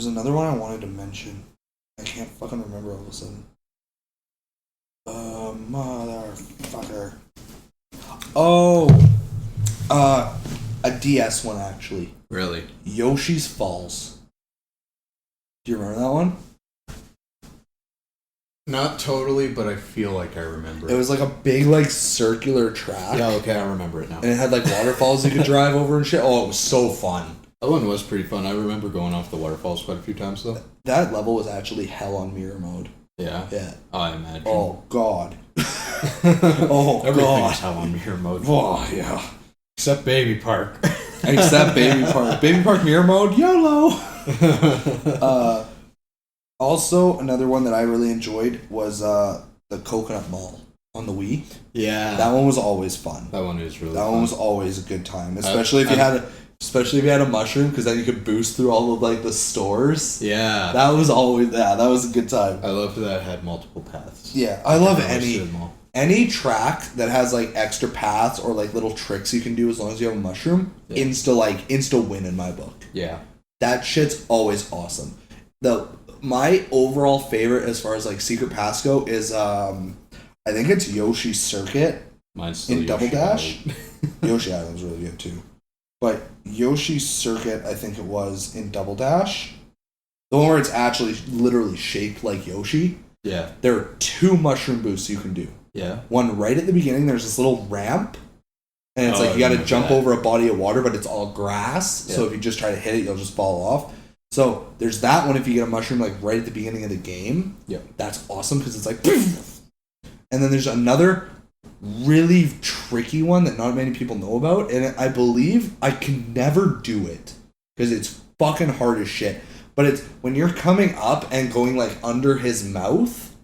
another one I wanted to mention. I can't fucking remember all of a sudden. Motherfucker. Oh, a DS one actually. Really? Yoshi's Falls. Do you remember that one? Not totally, but I feel like I remember. It was like a big like circular track. Yeah, okay, I remember it now. And it had like waterfalls you could drive over and shit. Oh, it was so fun. That one was pretty fun. I remember going off the waterfalls quite a few times, though. That level was actually hell on mirror mode. Yeah? Yeah. I imagine. Oh, God. Oh, Everything's God. hell on mirror mode. Oh, yeah. Except Baby Park. Except Baby Park. Baby Park mirror mode, YOLO! Also, another one that I really enjoyed was the Coconut Mall on the Wii. Yeah. That one was always fun. That one is really That fun. one was always a good time, especially if you had a mushroom, because then you could boost through all of like the stores. Yeah. That was a good time. I loved that it had multiple paths. Yeah, I love never understood them all. any track that has like extra paths or like little tricks you can do as long as you have a mushroom. Yeah. Insta win in my book. Yeah. That shit's always awesome. My overall favorite as far as like secret paths go is I think it's Yoshi's Circuit Mine's still in Double Yoshi Dash. Island. Yoshi Island's really good too. But Yoshi's Circuit, I think it was in Double Dash. The one where it's actually literally shaped like Yoshi. Yeah. There are 2 mushroom boosts you can do. Yeah. One right at the beginning, there's this little ramp. And it's Oh, like you gotta I jump remember over a body of water, but it's all grass. So Yeah. if you just try to hit it, you'll just fall off. So there's that one if you get a mushroom like right at the beginning of the game. Yep. That's awesome because it's like... And then there's another really tricky one that not many people know about, and I believe I can never do it because it's fucking hard as shit. But it's when you're coming up and going like under his mouth,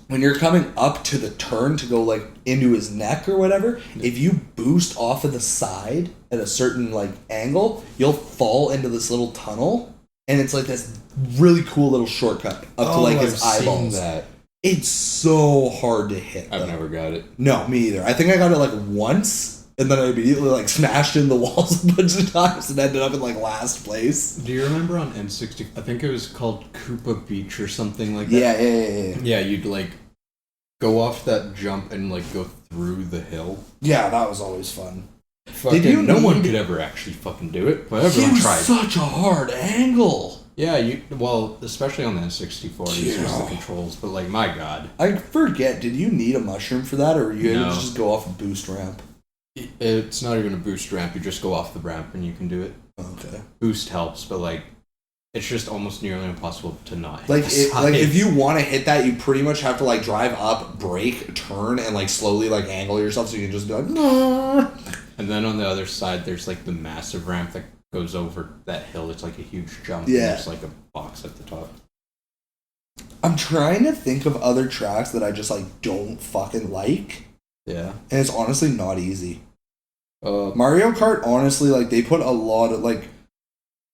when you're coming up to the turn to go like into his neck or whatever, if you boost off of the side at a certain like angle, you'll fall into this little tunnel, and it's like this really cool little shortcut up to like his eyeballs. That. It's so hard to hit. I've though. never got it. No, me either. I think I got it like once, and then I immediately like smashed in the walls a bunch of times and ended up in like last place. Do you remember on N60? I think it was called Koopa Beach or something like that. Yeah. Yeah, you'd like go off that jump and like go through the hill. Yeah, that was always fun. Fucking, no one could ever actually fucking do it, but everyone It was tried. such a hard angle. Yeah, well, especially on the N64, you use the controls, but like, my god. I forget, did you need a mushroom for that, or were you able No. to just go off a boost ramp? It's not even a boost ramp, you just go off the ramp and you can do it. Okay. Boost helps, but like, it's just almost nearly impossible to not hit Like, the like if sides. you want to hit that, you pretty much have to like drive up, brake, turn, and like slowly like angle yourself so you can just be like, nah. And then on the other side, there's like the massive ramp that goes over that hill. It's like a huge jump. Yeah. And there's like a box at the top. I'm trying to think of other tracks that I just like don't fucking like, Yeah. and it's honestly not easy. Mario Kart, honestly, like they put a lot of like,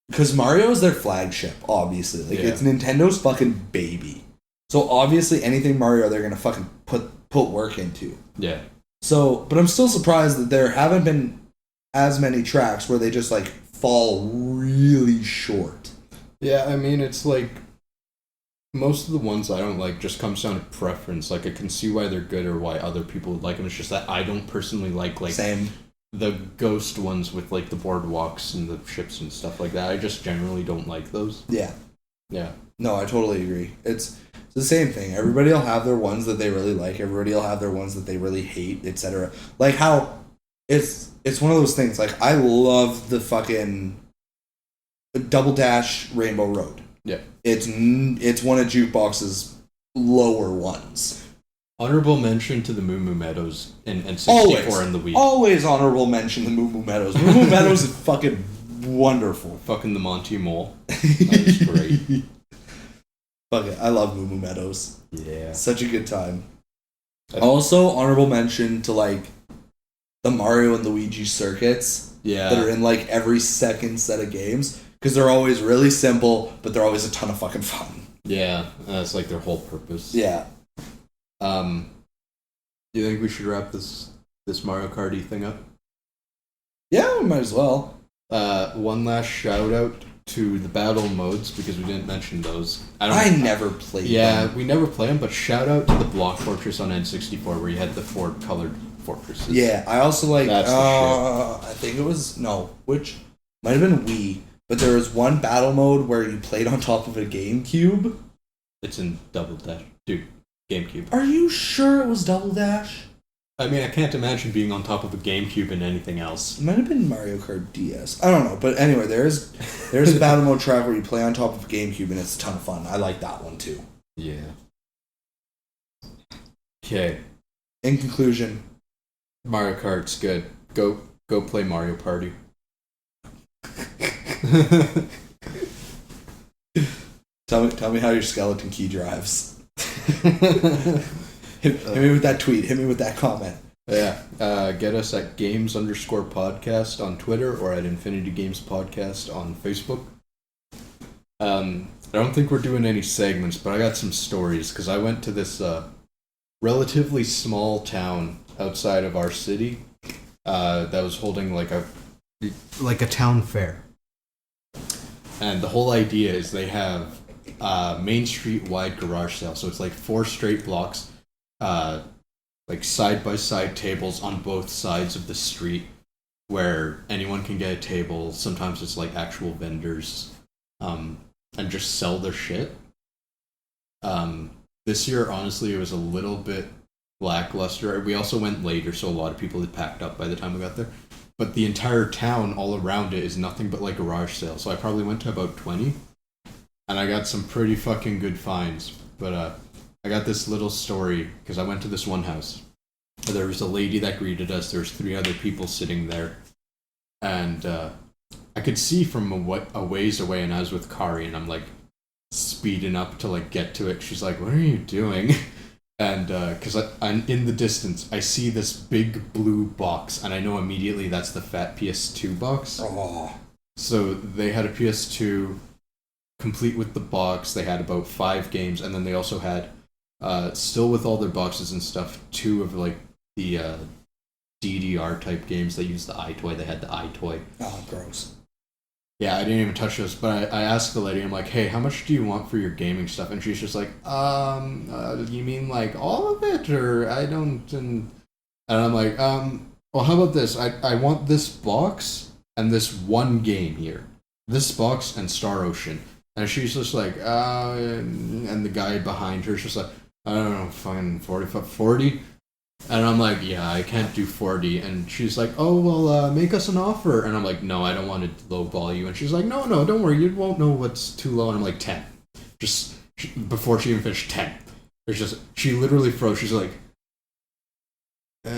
because Mario is their flagship, obviously. Like Yeah. it's Nintendo's fucking baby. So obviously anything Mario they're gonna fucking put work into. Yeah. So, but I'm still surprised that there haven't been as many tracks where they just like fall really short. Yeah, I mean, it's like most of the ones I don't like just comes down to preference. Like, I can see why they're good or why other people would like them. It's just that I don't personally like Same. the ghost ones with like the boardwalks and the ships and stuff like that. I just generally don't like those. Yeah. Yeah. No, I totally agree. It's the same thing. Everybody will have their ones that they really like. Everybody will have their ones that they really hate, etc. Like how it's one of those things. Like I love the fucking Double Dash Rainbow Road. Yeah. It's one of Jukebox's lower ones. Honorable mention to the Moo Moo Meadows and 64 in the Wii. Always honorable mention to Moo Moo Meadows. Moo Moo Meadows is fucking wonderful. Fucking the Monty Mole. That was great. Fuck it. I love Moo Moo Meadows. Yeah. Such a good time. Also, honorable mention to like the Mario and Luigi circuits. Yeah. That are in like every second set of games. Because they're always really simple, but they're always a ton of fucking fun. Yeah. That's like their whole purpose. Yeah. Do you think we should wrap this Mario Karty thing up? Yeah, we might as well. One last shout out to the battle modes because we didn't mention those. I never played them. Yeah, we never play them, but shout out to the Block Fortress on N64 where you had the 4 colored fortresses. Yeah, I also like, That's the I think it was, which might have been Wii, but there was one battle mode where you played on top of a GameCube. It's in Double Dash. Dude, GameCube. Are you sure it was Double Dash? I mean, I can't imagine being on top of a GameCube and anything else. It might have been Mario Kart DS. I don't know, but anyway, there's a battle mode track where you play on top of a GameCube and it's a ton of fun. I like that one too. Yeah. Okay. In conclusion, Mario Kart's good. Go play Mario Party. Tell me how your skeleton key drives. Hit me with that tweet. Hit me with that comment. Yeah. Get us at games_podcast on Twitter or at Infinity Games Podcast on Facebook. I don't think we're doing any segments, but I got some stories because I went to this relatively small town outside of our city that was holding like a town fair. And the whole idea is they have Main Street wide garage sale. So it's like 4 straight blocks, like side by side tables on both sides of the street where anyone can get a table. Sometimes it's like actual vendors and just sell their shit. This year, honestly, it was a little bit lackluster. We also went later, so a lot of people had packed up by the time we got there. But the entire town all around it is nothing but like garage sales. So I probably went to about 20. And I got some pretty fucking good finds. But I got this little story because I went to this one house. There was a lady that greeted us. There was 3 other people sitting there. And I could see from a ways away, and I was with Karty, and I'm like speeding up to like get to it. She's like, "What are you doing?" And because I'm in the distance, I see this big blue box, and I know immediately that's the fat PS2 box. Oh. So they had a PS2 complete with the box. They had about 5 games, and then they also had, still with all their boxes and stuff, 2 of like the DDR type games. They used the iToy. They had the iToy. Oh, gross. Yeah, I didn't even touch those, but I asked the lady, I'm like, "Hey, how much do you want for your gaming stuff?" And she's just like, you mean like all of it, or I don't, and I'm like, well, how about this? I want this box and this one game here. This box and Star Ocean. And she's just like, and the guy behind her is just like, I don't know, fucking 40? And I'm like, yeah, I can't do 40. And she's like, oh, well, make us an offer. And I'm like, no, I don't want to lowball you. And she's like, no, don't worry, you won't know what's too low. And I'm like, 10. Before she even finished 10. It's just, she literally froze. She's like, I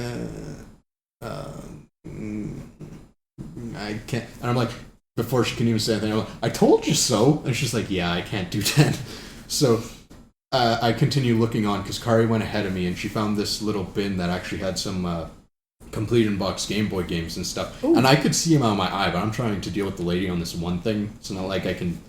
can't. And I'm like, before she can even say anything, I'm like, I told you so. And she's like, yeah, I can't do 10. So I continue looking on because Karty went ahead of me and she found this little bin that actually had some complete in-box Game Boy games and stuff. Ooh. And I could see him out of my eye, but I'm trying to deal with the lady on this one thing. It's not like I can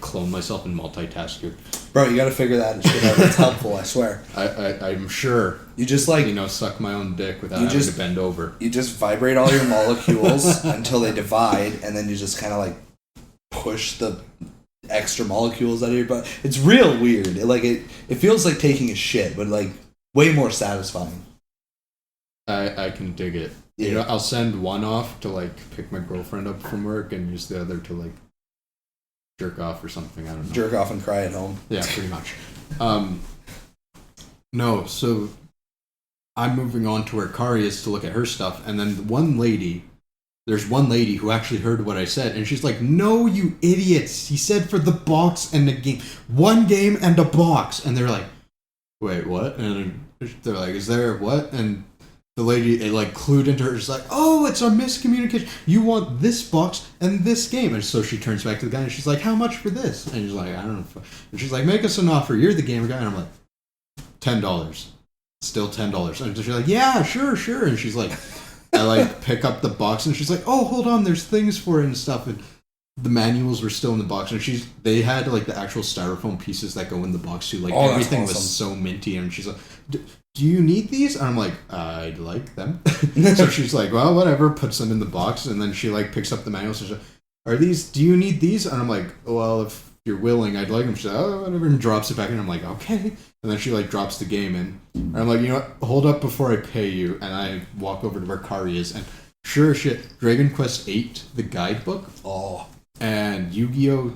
clone myself and multitask here. Bro, you gotta figure that shit out. It's helpful, I swear. I'm sure. You just suck my own dick without having to bend over. You just vibrate all your molecules until they divide, and then you just kind of like push the extra molecules out of your butt. It's real weird. It feels like taking a shit, but like way more satisfying. I can dig it. You know, I'll send one off to like pick my girlfriend up from work and use the other to like jerk off or something. I don't know. Jerk off and cry at home. Yeah, pretty much. No, so I'm moving on to where Karty is to look at her stuff, and then there's one lady who actually heard what I said, and she's like, "No, you idiots! He said for the box and the game. One game and a box." And they're like, "Wait, what?" And they're like, "Is there what?" And the lady, it like clued into her, she's like, "Oh, it's a miscommunication. You want this box and this game." And so she turns back to the guy, and she's like, "How much for this?" And he's like, "I don't know." And she's like, "Make us an offer. You're the gamer guy." And I'm like, $10. Still $10. And she's like, "Yeah, sure." And she's like, I like pick up the box, and she's like, "Oh, hold on, there's things for it and stuff." And the manuals were still in the box, and they had like the actual styrofoam pieces that go in the box too. Like everything was so minty, and she's like, "Do you need these?" And I'm like, "I'd like them." So she's like, "Well, whatever." Puts them in the box, and then she like picks up the manuals. And she's like, do you need these? And I'm like, "Well, if you're willing, I'd like them." She's like, "Oh, whatever," and drops it back, and I'm like, "Okay." And then she like drops the game in, and I'm like, "You know what? Hold up before I pay you." And I walk over to where Karty is, and sure as shit, Dragon Quest VIII, the guidebook, and Yu-Gi-Oh.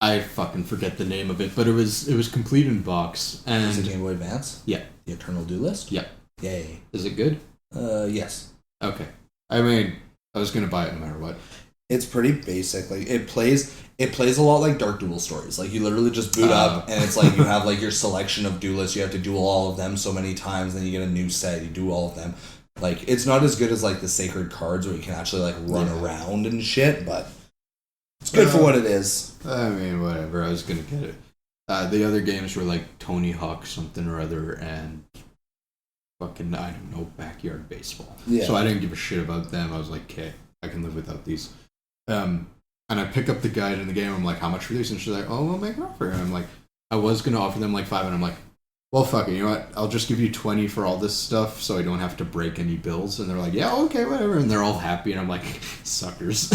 I fucking forget the name of it, but it was complete in box. And is it Game Boy Advance? Yeah. The Eternal Duelist? Yeah. Yay. Is it good? Yes. Okay. I mean, I was gonna buy it no matter what. It's pretty basic. Like it plays a lot like Dark Duel Stories. Like you literally just boot up, and it's like you have like your selection of duelists. You have to duel all of them so many times, then you get a new set. You do all of them. Like it's not as good as like the Sacred Cards where you can actually like run around and shit, but it's good for what it is. I mean, whatever. I was gonna get it. The other games were like Tony Hawk something or other and fucking I don't know backyard baseball. Yeah. So I didn't give a shit about them. I was like, okay, I can live without these. And I pick up the guide in the game. I'm like, how much for these? And she's like, oh, we'll make an offer. And I'm like, I was gonna offer them like $5, and I'm like, well, fuck it. You know what? I'll just give you $20 for all this stuff, so I don't have to break any bills. And they're like, yeah, okay, whatever. And they're all happy, and I'm like, suckers.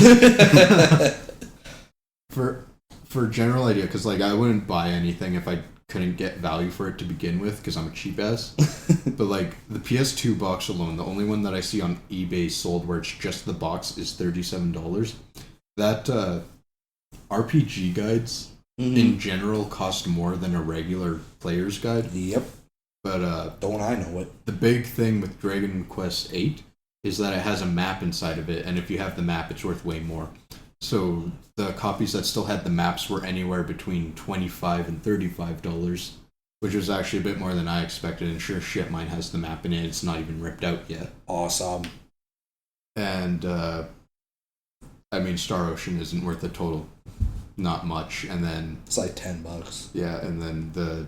For general idea, because like I wouldn't buy anything if I couldn't get value for it to begin with, because I'm a cheap ass. But like the PS2 box alone, the only one that I see on eBay sold where it's just the box is $37. That RPG guides in general cost more than a regular player's guide. Yep. But don't I know it? The big thing with Dragon Quest VIII is that it has a map inside of it, and if you have the map, it's worth way more. So the copies that still had the maps were anywhere between $25 and $35, which was actually a bit more than I expected. And sure shit, mine has the map in it. It's not even ripped out yet. Awesome. And I mean, Star Ocean isn't worth a total, not much. And then it's like $10. Yeah, and then the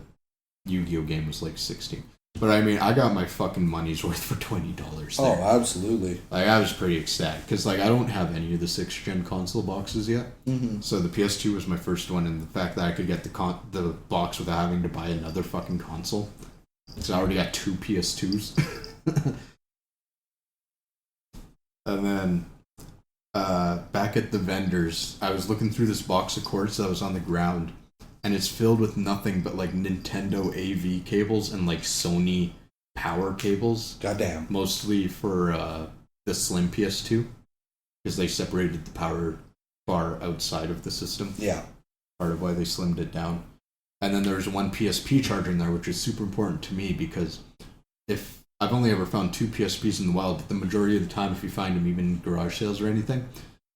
Yu-Gi-Oh game was like $16. But I mean, I got my fucking money's worth for $20 there. Oh, absolutely. Like, I was pretty ecstatic, because like I don't have any of the 6th gen console boxes yet. Mm-hmm. So the PS2 was my first one, and the fact that I could get the box without having to buy another fucking console. Because I already got 2 PS2s. And then back at the vendors, I was looking through this box of cords that was on the ground, and it's filled with nothing but like Nintendo AV cables and like Sony power cables. Goddamn. Mostly for the slim PS2, because they separated the power bar outside of the system. Yeah. Part of why they slimmed it down. And then there's one PSP charger in there, which is super important to me, because if I've only ever found 2 PSPs in the wild, but the majority of the time, if you find them even in garage sales or anything,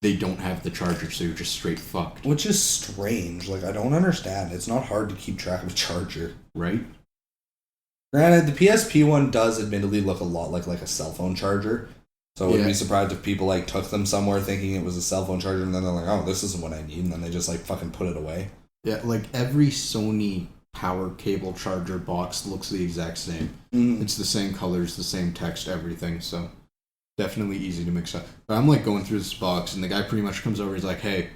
they don't have the charger, so you're just straight fucked. Which is strange. Like, I don't understand. It's not hard to keep track of a charger. Right? Granted, the PSP one does admittedly look a lot like a cell phone charger. So I wouldn't be surprised if people, like, took them somewhere thinking it was a cell phone charger, and then they're like, oh, this isn't what I need, and then they just, like, fucking put it away. Yeah, like, every Sony power cable charger box looks the exact same. It's the same colors, the same text, everything, so definitely easy to mix up. But I'm like going through this box, and the guy pretty much comes over, he's like, hey,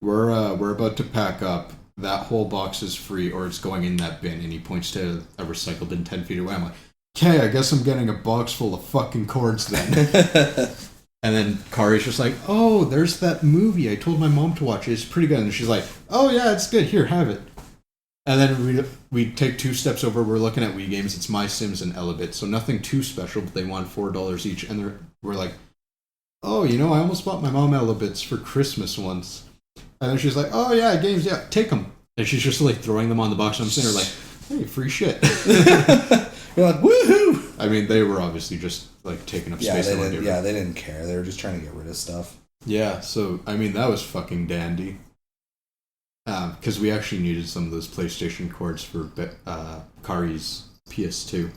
we're about to pack up. That whole box is free, or it's going in that bin, and he points to a recycle bin 10 feet away. I'm like, okay, I guess I'm getting a box full of fucking cords then. And then Karty's just like, oh, there's that movie I told my mom to watch. It's pretty good. And she's like, oh yeah, it's good. Here, have it. And then we take 2 steps over. We're looking at Wii games. It's My Sims and Elebit, so nothing too special. But they want $4 each, and we're like, oh, I almost bought my mom Elebits for Christmas once. And then she's like, oh yeah, games, yeah, take them. And she's just like throwing them on the box. I'm sitting there like, hey, free shit. You're like, woohoo! I mean, they were obviously just like taking up space. They didn't care. They were just trying to get rid of stuff. Yeah, so I mean that was fucking dandy. Because we actually needed some of those PlayStation cords for Karty's PS2.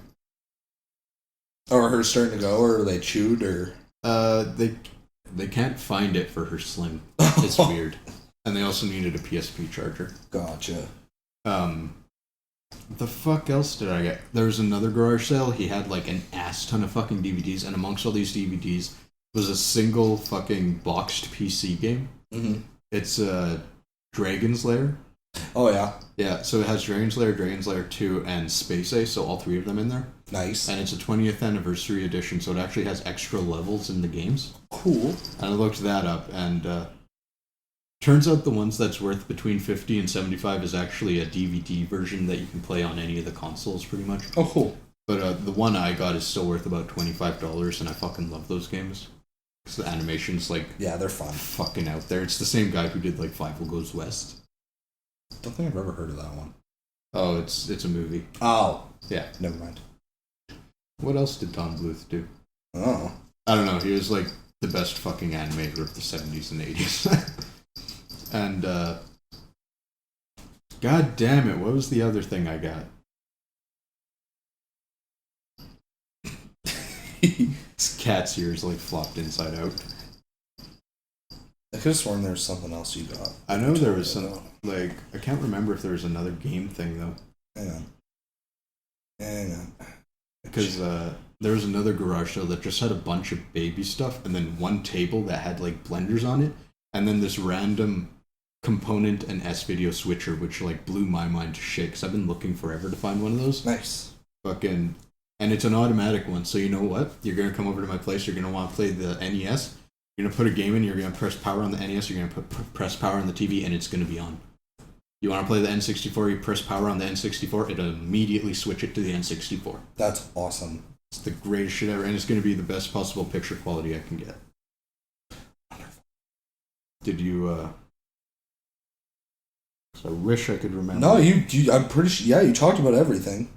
Or her starting to go, or they chewed, or they can't find it for her Slim. It's weird. And they also needed a PSP charger. Gotcha. The fuck else did I get? There was another garage sale. He had like an ass ton of fucking DVDs, and amongst all these DVDs was a single fucking boxed PC game. Mm-hmm. It's Dragon's Lair. Oh yeah. Yeah, so it has Dragon's Lair 2, and Space Ace, so all 3 of them in there. Nice. And it's a 20th anniversary edition, so it actually has extra levels in the games. Cool. And I looked that up, and turns out the ones that's worth between $50 and $75 is actually a DVD version that you can play on any of the consoles, pretty much. Oh, cool. But the one I got is still worth about $25, and I fucking love those games. Because the animation's like... Yeah, they're fun. Fucking out there. It's the same guy who did like Fievel Goes West. Don't think I've ever heard of that one. Oh, it's a movie. Oh. Yeah. Never mind. What else did Tom Bluth do? Oh. I don't know. He was like the best fucking animator of the 70s and 80s. And, god damn it, what was the other thing I got? His cat's ears like flopped inside out. I could have sworn there was something else you got. I know there was some, like, I can't remember if there was another game thing though. Hang on. Because there was another garage sale that just had a bunch of baby stuff, and then one table that had like blenders on it, and then this random component and S-video switcher, which like blew my mind to shit, because I've been looking forever to find one of those. Nice. Fucking, and it's an automatic one, so you know what? You're going to come over to my place, you're going to want to play the NES, you're going to put a game in, you're going to press power on the NES, you're going to press power on the TV, and it's going to be on. You want to play the N64, you press power on the N64, it'll immediately switch it to the N64. That's awesome. It's the greatest shit ever, and it's going to be the best possible picture quality I can get. Wonderful. Did you, I wish I could remember. No, you I'm pretty sure, yeah, you talked about everything.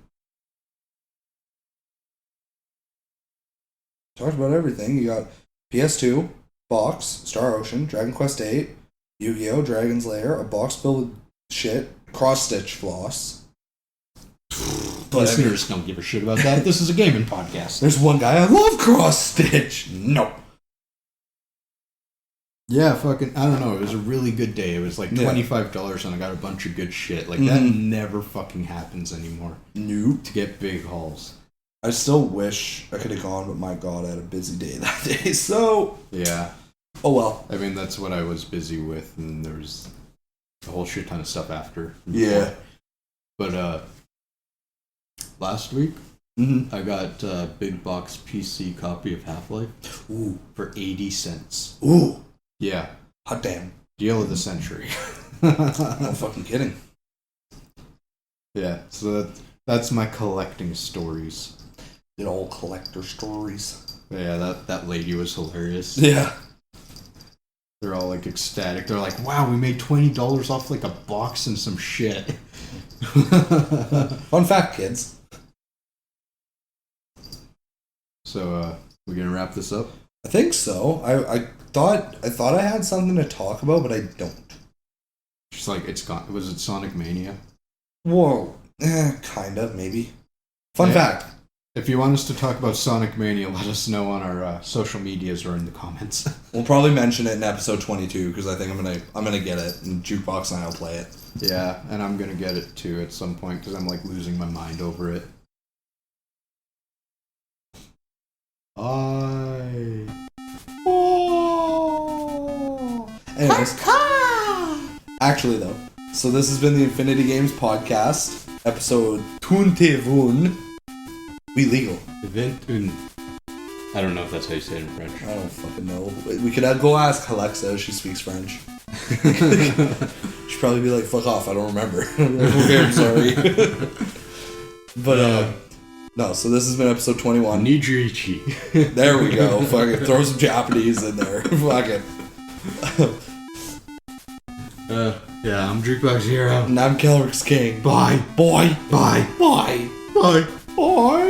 Talked about everything. You got PS2, box, Star Ocean, Dragon Quest VIII, Yu-Gi-Oh! Dragon's Lair, a box filled with shit, cross-stitch floss. But listeners don't give a shit about that. This is a gaming podcast. There's one guy, I love cross-stitch. No. Yeah, fucking, I don't know. It was a really good day. It was like $25 and I got a bunch of good shit. Like, that never fucking happens anymore. Nope. To get big hauls. I still wish I could have gone, but my god, I had a busy day that day, so... Yeah. Oh well. I mean, that's what I was busy with, and there was a whole shit ton of stuff after. Yeah. But, last week, I got a big box PC copy of Half-Life. Ooh. For 80 cents. Ooh. Yeah. Hot damn. Deal of the century. I'm not fucking kidding. Yeah, so that's my collecting stories. Good old collector stories. Yeah, that lady was hilarious. Yeah. They're all like ecstatic. They're like, wow, we made $20 off like a box and some shit. Fun fact, kids. So, we gonna wrap this up? I think so. I thought I had something to talk about, but I don't. Just like, it's gone. Was it Sonic Mania? Whoa. Kind of, maybe. Fun fact. If you want us to talk about Sonic Mania, let us know on our social medias or in the comments. We'll probably mention it in episode 22 because I think I'm gonna get it, and Jukebox and I'll play it. Yeah, and I'm gonna get it too at some point because I'm like losing my mind over it. Anyways, actually though, so this has been the Infinity Games podcast, episode 21. We legal. I don't know if that's how you say it in French. I don't fucking know. We could go ask Alexa. She speaks French. Je She'd probably be like, fuck off, I don't remember. I'm like, okay, I'm sorry. But, no, so this has been episode 21. Nijirichi. There we go. Fucking throw some Japanese in there. Fuck it. Yeah, I'm Jukeboxhero. And I'm KelryxsKing. Bye. Boy. Bye. Bye. Bye. Bye.